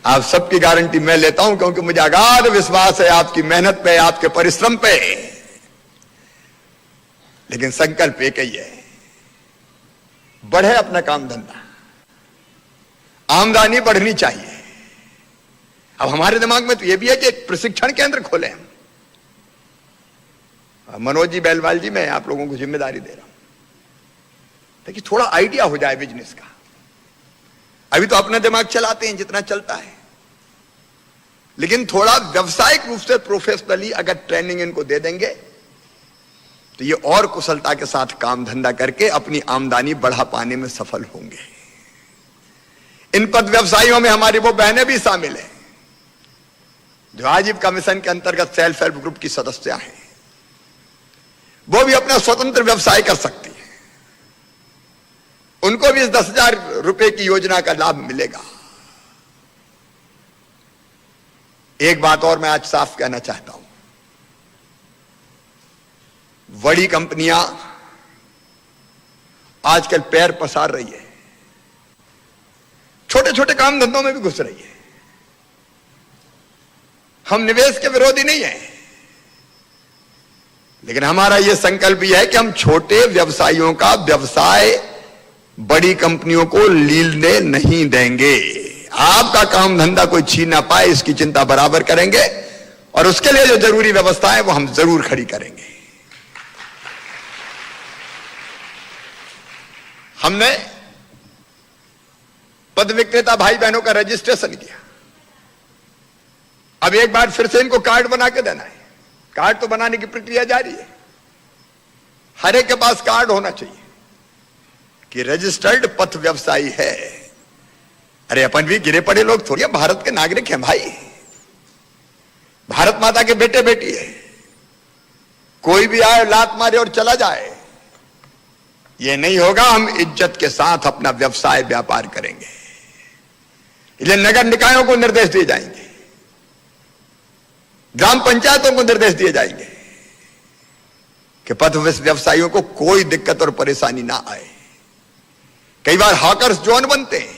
आप सबकी गारंटी मैं लेता हूं क्योंकि मुझे अगाध विश्वास है आपकी मेहनत पे, आपके परिश्रम पे। लेकिन संकल्प एक ही है, बढ़े अपना काम धंधा, आमदनी बढ़नी चाहिए। अब हमारे दिमाग में तो यह भी है कि एक प्रशिक्षण केंद्र खोले हम। मनोज जी, बैलवाल जी, मैं आप लोगों को जिम्मेदारी दे रहा हूं ताकि थोड़ा आइडिया हो जाए बिजनेस का। अभी तो अपना दिमाग चलाते हैं जितना चलता है, लेकिन थोड़ा व्यवसायिक रूप से प्रोफेशनली अगर ट्रेनिंग इनको दे देंगे तो ये और कुशलता के साथ काम धंधा करके अपनी आमदनी बढ़ा पाने में सफल होंगे। इन पद व्यवसायियों में हमारी वो बहनें भी शामिल हैं जो आजीविका मिशन के अंतर्गत सेल्फ हेल्प ग्रुप की सदस्य हैं। वो भी अपना स्वतंत्र व्यवसाय कर सकती है, उनको भी इस 10,000 रुपए की योजना का लाभ मिलेगा। एक बात और मैं आज साफ कहना चाहता हूं, बड़ी कंपनियां आजकल पैर पसार रही है, छोटे छोटे काम धंधों में भी घुस रही है। हम निवेश के विरोधी नहीं हैं, लेकिन हमारा यह संकल्प यह है कि हम छोटे व्यवसायियों का व्यवसाय बड़ी कंपनियों को लीलने नहीं देंगे। आपका काम धंधा कोई छीन ना पाए, इसकी चिंता बराबर करेंगे और उसके लिए जो जरूरी व्यवस्था है वो हम जरूर खड़ी करेंगे। हमने पद विक्रेता भाई बहनों का रजिस्ट्रेशन किया। अब एक बार फिर से इनको कार्ड बना के देना है। कार्ड तो बनाने की प्रक्रिया जारी है, हर एक के पास कार्ड होना चाहिए कि रजिस्टर्ड पथ व्यवसायी है। अरे अपन भी गिरे पड़े लोग थोड़ी, भारत के नागरिक हैं भाई, भारत माता के बेटे बेटी है। कोई भी आए लात मारे और चला जाए ये नहीं होगा, हम इज्जत के साथ अपना व्यवसाय व्यापार करेंगे। इसलिए नगर निकायों को निर्देश दिए जाएंगे, ग्राम पंचायतों को निर्देश दिए जाएंगे कि पथ व्यवसायियों को कोई दिक्कत और परेशानी ना आए। कई बार हॉकर्स जोन बनते हैं,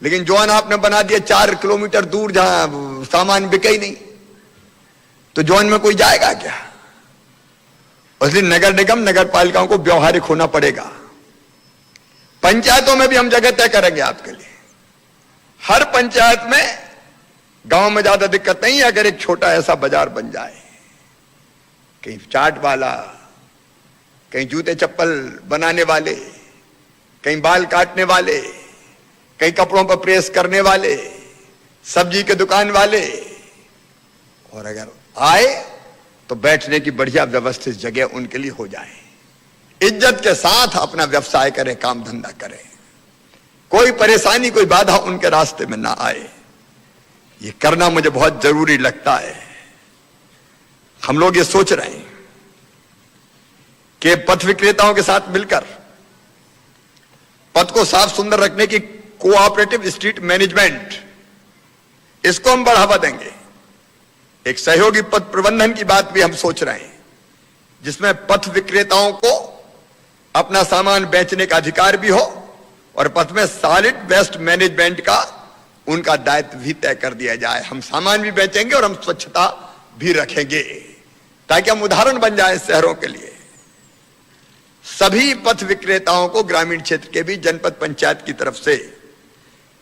लेकिन जोन आपने बना दिया 4 किलोमीटर दूर जहां सामान बिके ही नहीं, तो जोन में कोई जाएगा क्या? इसलिए नगर निगम नगर पालिकाओं को व्यवहारिक होना पड़ेगा। पंचायतों में भी हम जगह तय करेंगे आपके लिए। हर पंचायत में, गांव में ज्यादा दिक्कत नहीं है, अगर एक छोटा ऐसा बाजार बन जाए, कहीं चाट वाला, कहीं जूते चप्पल बनाने वाले, कहीं बाल काटने वाले, कहीं कपड़ों पर प्रेस करने वाले, सब्जी के दुकान वाले, और अगर आए तो बैठने की बढ़िया व्यवस्थित जगह उनके लिए हो जाए। इज्जत के साथ अपना व्यवसाय करें, काम धंधा करें, कोई परेशानी कोई बाधा उनके रास्ते में ना आए। ये करना मुझे बहुत जरूरी लगता है। हम लोग ये सोच रहे हैं कि पथ विक्रेताओं के साथ मिलकर पथ को साफ सुंदर रखने की कोऑपरेटिव स्ट्रीट मैनेजमेंट, इसको हम बढ़ावा देंगे। एक सहयोगी पथ प्रबंधन की बात भी हम सोच रहे हैं, जिसमें पथ विक्रेताओं को अपना सामान बेचने का अधिकार भी हो और पथ में सॉलिड वेस्ट मैनेजमेंट का उनका दायित्व भी तय कर दिया जाए। हम सामान भी बेचेंगे और हम स्वच्छता भी रखेंगे, ताकि हम उदाहरण बन जाएं शहरों के लिए। सभी पथ विक्रेताओं को ग्रामीण क्षेत्र के भी जनपद पंचायत की तरफ से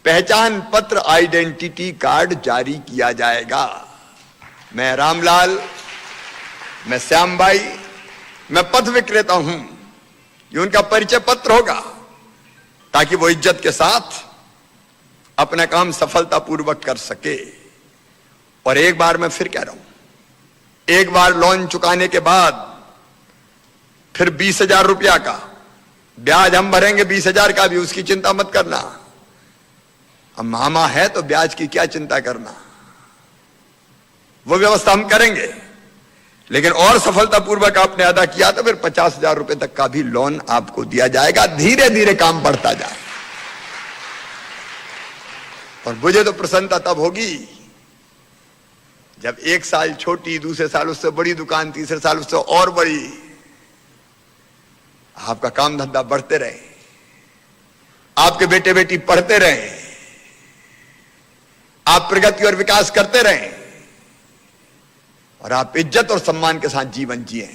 पहचान पत्र, आइडेंटिटी कार्ड जारी किया जाएगा। मैं रामलाल, मैं श्याम भाई, मैं पथ विक्रेता हूं, ये उनका परिचय पत्र होगा, ताकि वो इज्जत के साथ अपना काम सफलतापूर्वक कर सके। और एक बार मैं फिर कह रहा हूं, एक बार लोन चुकाने के बाद फिर 20,000 रुपया का ब्याज हम भरेंगे, 20,000 का भी, उसकी चिंता मत करना। अब मामा है तो ब्याज की क्या चिंता करना, वो व्यवस्था हम करेंगे। लेकिन और सफलतापूर्वक आपने अदा किया तो फिर 50,000 रुपए तक का भी लोन आपको दिया जाएगा। धीरे धीरे काम बढ़ता जाए। और मुझे तो प्रसन्नता तब होगी जब एक साल छोटी, दूसरे साल उससे बड़ी दुकान, तीसरे साल उससे और बड़ी, आपका काम धंधा बढ़ते रहे, आपके बेटे बेटी पढ़ते रहे, आप प्रगति और विकास करते रहें, और आप इज्जत और सम्मान के साथ जीवन जिए।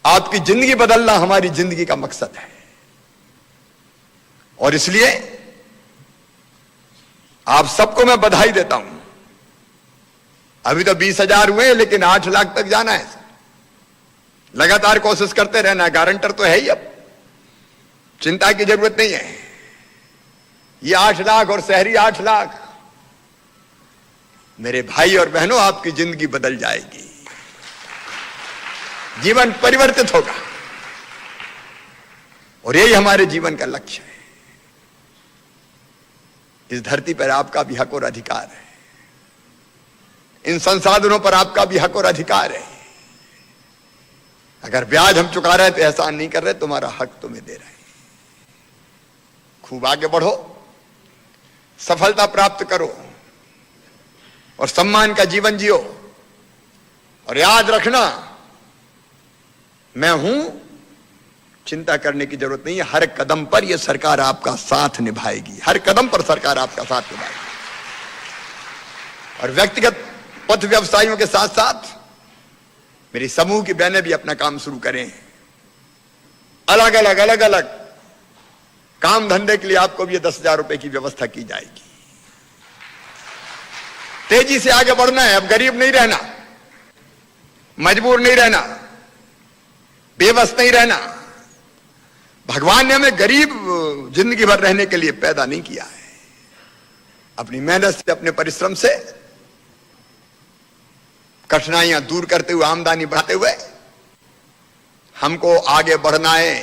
आपकी जिंदगी बदलना हमारी जिंदगी का मकसद है। और इसलिए आप सबको मैं बधाई देता हूं। अभी तो 20,000 हुए, लेकिन 8 लाख तक जाना है। लगातार कोशिश करते रहना, गारंटर तो है ही, अब चिंता की जरूरत नहीं है। ये 8 लाख और शहरी 8 लाख, मेरे भाई और बहनों, आपकी जिंदगी बदल जाएगी, जीवन परिवर्तित होगा। और यही हमारे जीवन का लक्ष्य है। इस धरती पर आपका भी हक और अधिकार है, इन संसाधनों पर आपका भी हक और अधिकार है। अगर ब्याज हम चुका रहे तो एहसान नहीं कर रहे, तुम्हारा हक तुम्हें दे रहे हैं। खूब आगे बढ़ो, सफलता प्राप्त करो और सम्मान का जीवन जियो। और याद रखना, मैं हूं, चिंता करने की जरूरत नहीं है। हर कदम पर यह सरकार आपका साथ निभाएगी, हर कदम पर सरकार आपका साथ निभाएगी। और व्यक्तिगत पथ व्यवसायियों के साथ साथ मेरी समूह की बहनें भी अपना काम शुरू करें। अलग अलग काम धंधे के लिए आपको भी 10,000 रुपए की व्यवस्था की जाएगी। तेजी से आगे बढ़ना है। अब गरीब नहीं रहना, मजबूर नहीं रहना, बेबस नहीं रहना। भगवान ने हमें गरीब जिंदगी भर रहने के लिए पैदा नहीं किया है। अपनी मेहनत से, अपने परिश्रम से, कठिनाइयां दूर करते हुए, आमदनी बढ़ाते हुए हमको आगे बढ़ना है।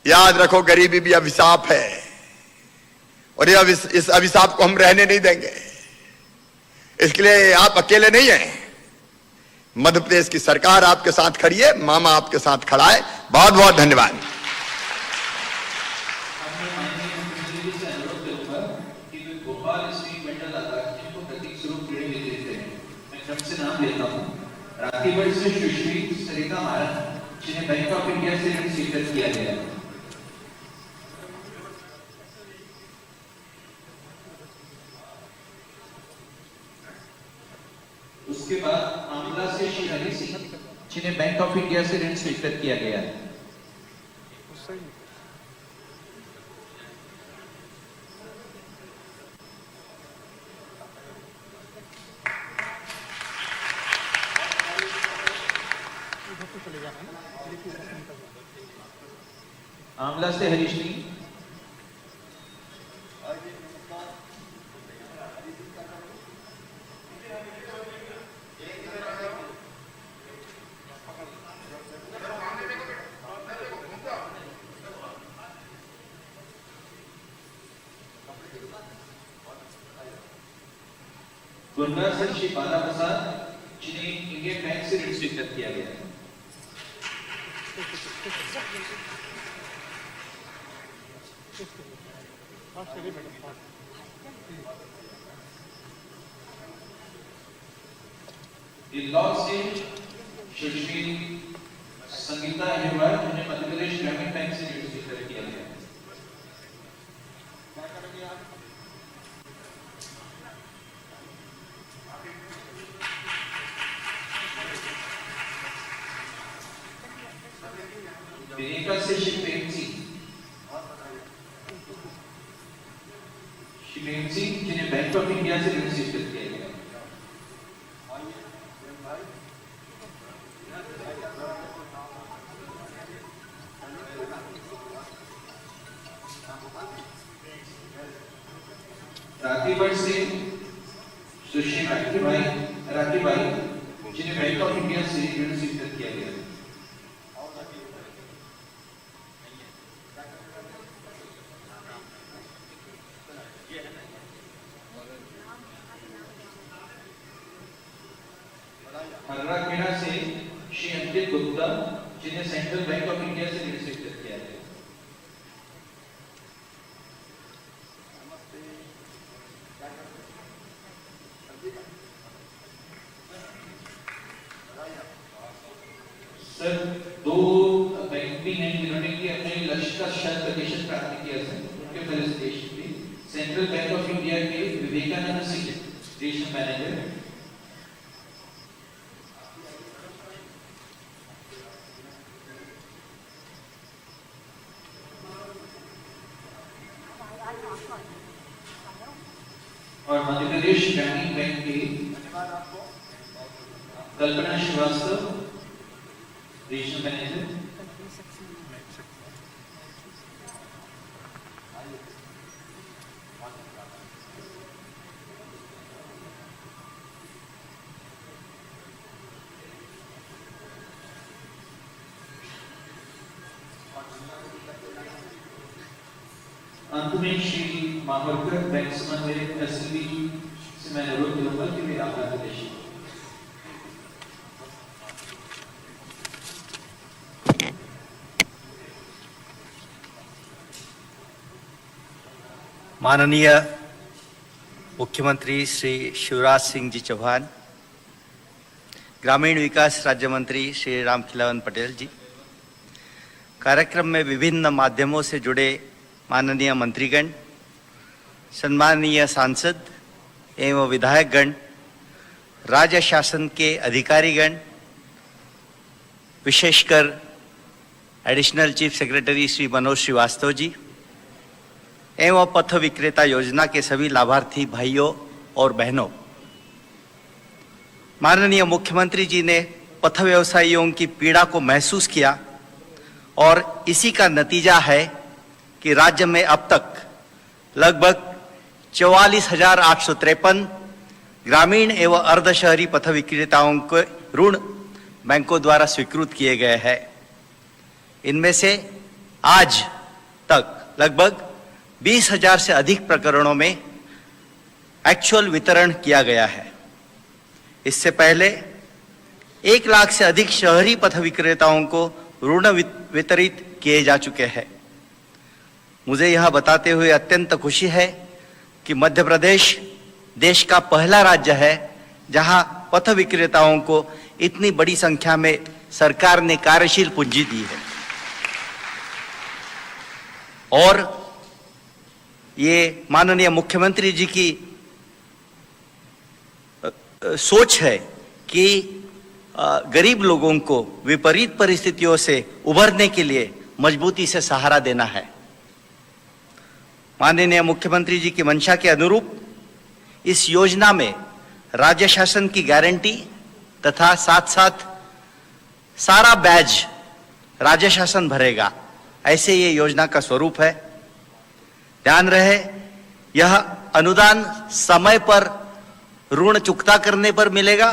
याद रखो, गरीबी भी अभिशाप है, और इस अभिशाप को हम रहने नहीं देंगे। इसके लिए आप अकेले नहीं हैं। मध्य प्रदेश की सरकार आपके साथ खड़ी है, मामा आपके साथ खड़ा है। बहुत बहुत धन्यवाद। राखीगढ़ से सुश्री सरिता महाराज, जिन्हें बैंक ऑफ इंडिया से ऋण स्वीकृत किया गया। उसके बाद आंवला से श्री हरि सिंह, जिन्हें बैंक ऑफ इंडिया से ऋण स्वीकृत किया गया है। आंवला से हरीश्री, गुन्ना से श्री बाला प्रसाद, जिन्हें इंडियन बैंक से ऋण स्वीकृत किया गया है। इंदौर से सुश्री संगीता अहिरवार, जिन्हें मध्य प्रदेश ग्रामीण बैंक से ऋण स्वीकृत किया गया है। विनेका से श्री प्रेम सिंह, जिन्हें बैंक ऑफ इंडिया से ऋण स्वीकृत किया गया। राखीगढ़ से सुश्री राखीबाई, जिन्हें बैंक ऑफ इंडिया से ऋण स्वीकृत किया गया। हर्राखेड़ा से श्री अंकित गुप्ता, जिन्हें सेंट्रल बैंक ऑफ इंडिया से ऋण स्वीकृत किया है। सर, दो बैंक भी हैं जिन्होंने कि अपने लक्ष्य का 100% प्राप्त किया है, उनके फेलिसिटेशन भी। सेंट्रल बैंक ऑफ इंडिया के विवेकानंद सिंह, रीजनल मैनेजर। और मध्य प्रदेश ग्रामीण बैंक के कल्पना श्रीवास्तव, रीजनल मैनेजर। अंत में श्री माहौरकर, बैंक समन्वयक एसएलवी से मैं अनुरोध करूंगा कि वे आभार प्रदर्शित करें। माननीय मुख्यमंत्री श्री शिवराज सिंह जी चौहान, ग्रामीण विकास राज्य मंत्री श्री रामखिलावन पटेल जी, कार्यक्रम में विभिन्न माध्यमों से जुड़े माननीय मंत्रीगण, सम्माननीय सांसद एवं विधायकगण, राज्य शासन के अधिकारीगण, विशेषकर additional chief secretary Shri Manoj Srivastava ji एवं पथ विक्रेता योजना के सभी लाभार्थी भाइयों और बहनों, माननीय मुख्यमंत्री जी ने पथ व्यवसायियों की पीड़ा को महसूस किया और इसी का नतीजा है कि राज्य में अब तक लगभग 44,853 ग्रामीण एवं अर्धशहरी पथ विक्रेताओं को ऋण बैंकों द्वारा स्वीकृत किए गए हैं। इनमें से आज तक लगभग 20,000 से अधिक प्रकरणों में एक्चुअल वितरण किया गया है। इससे पहले 1 लाख से अधिक शहरी पथ विक्रेताओं को ऋण वितरित किए जा चुके हैं। मुझे यह बताते हुए अत्यंत खुशी है कि मध्य प्रदेश देश का पहला राज्य है जहां पथ विक्रेताओं को इतनी बड़ी संख्या में सरकार ने कार्यशील पूंजी दी है। और ये माननीय मुख्यमंत्री जी की सोच है कि गरीब लोगों को विपरीत परिस्थितियों से उभरने के लिए मजबूती से सहारा देना है। माननीय मुख्यमंत्री जी की मंशा के अनुरूप इस योजना में राज्य शासन की गारंटी तथा साथ साथ सारा बैज राज्य शासन भरेगा, ऐसे ये योजना का स्वरूप है। ध्यान रहे, यह अनुदान समय पर ऋण चुकता करने पर मिलेगा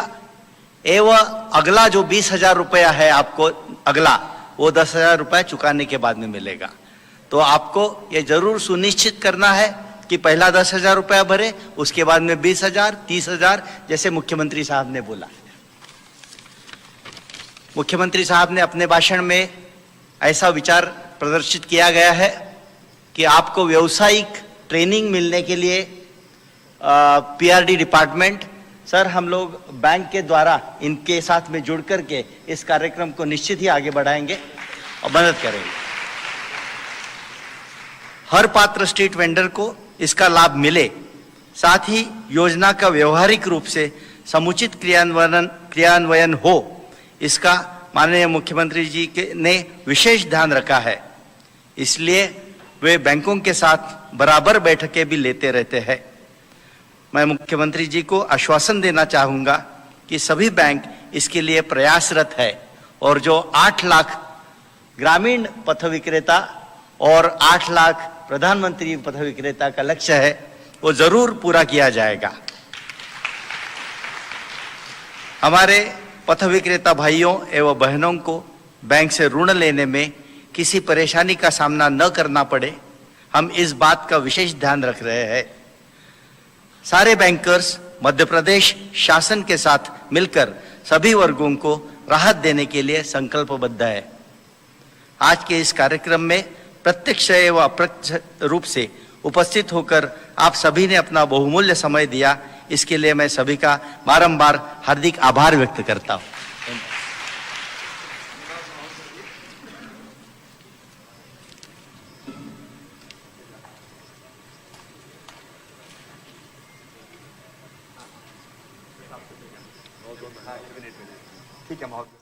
एवं अगला जो 20,000 रुपया है आपको अगला, वो 10,000 रुपया चुकाने के बाद में मिलेगा। तो आपको ये जरूर सुनिश्चित करना है कि पहला 10,000 रुपया भरे, उसके बाद में 20,000, 30,000, जैसे मुख्यमंत्री साहब ने बोला। मुख्यमंत्री साहब ने अपने भाषण में ऐसा विचार प्रदर्शित किया गया है कि आपको व्यावसायिक ट्रेनिंग मिलने के लिए पीआरडी डिपार्टमेंट, सर हम लोग बैंक के द्वारा इनके साथ में जुड़ करके इस कार्यक्रम को निश्चित ही आगे बढ़ाएंगे और मदद करेंगे। हर पात्र स्ट्रीट वेंडर को इसका लाभ मिले, साथ ही योजना का व्यवहारिक रूप से समुचित क्रियान्वयन हो, इसका माननीय मुख्यमंत्री जी ने विशेष ध्यान रखा है। इसलिए वे बैंकों के साथ बराबर बैठकें भी लेते रहते हैं। मैं मुख्यमंत्री जी को आश्वासन देना चाहूंगा कि सभी बैंक इसके लिए प्रयासरत है और जो 8 लाख ग्रामीण पथ विक्रेता और 8 लाख प्रधानमंत्री पथ विक्रेता का लक्ष्य है, वो जरूर पूरा किया जाएगा। हमारे पथ विक्रेता भाइयों एवं बहनों को बैंक से ऋण लेने में किसी परेशानी का सामना न करना पड़े, हम इस बात का विशेष ध्यान रख रहे हैं। सारे बैंकर्स मध्य प्रदेश शासन के साथ मिलकर सभी वर्गों को राहत देने के लिए संकल्पबद्ध है। आज के इस कार्यक्रम में प्रत्यक्ष एवं अप्रत्यक्ष रूप से उपस्थित होकर आप सभी ने अपना बहुमूल्य समय दिया, इसके लिए मैं सभी का बारंबार हार्दिक आभार व्यक्त करता हूं। ठीक है महोदय।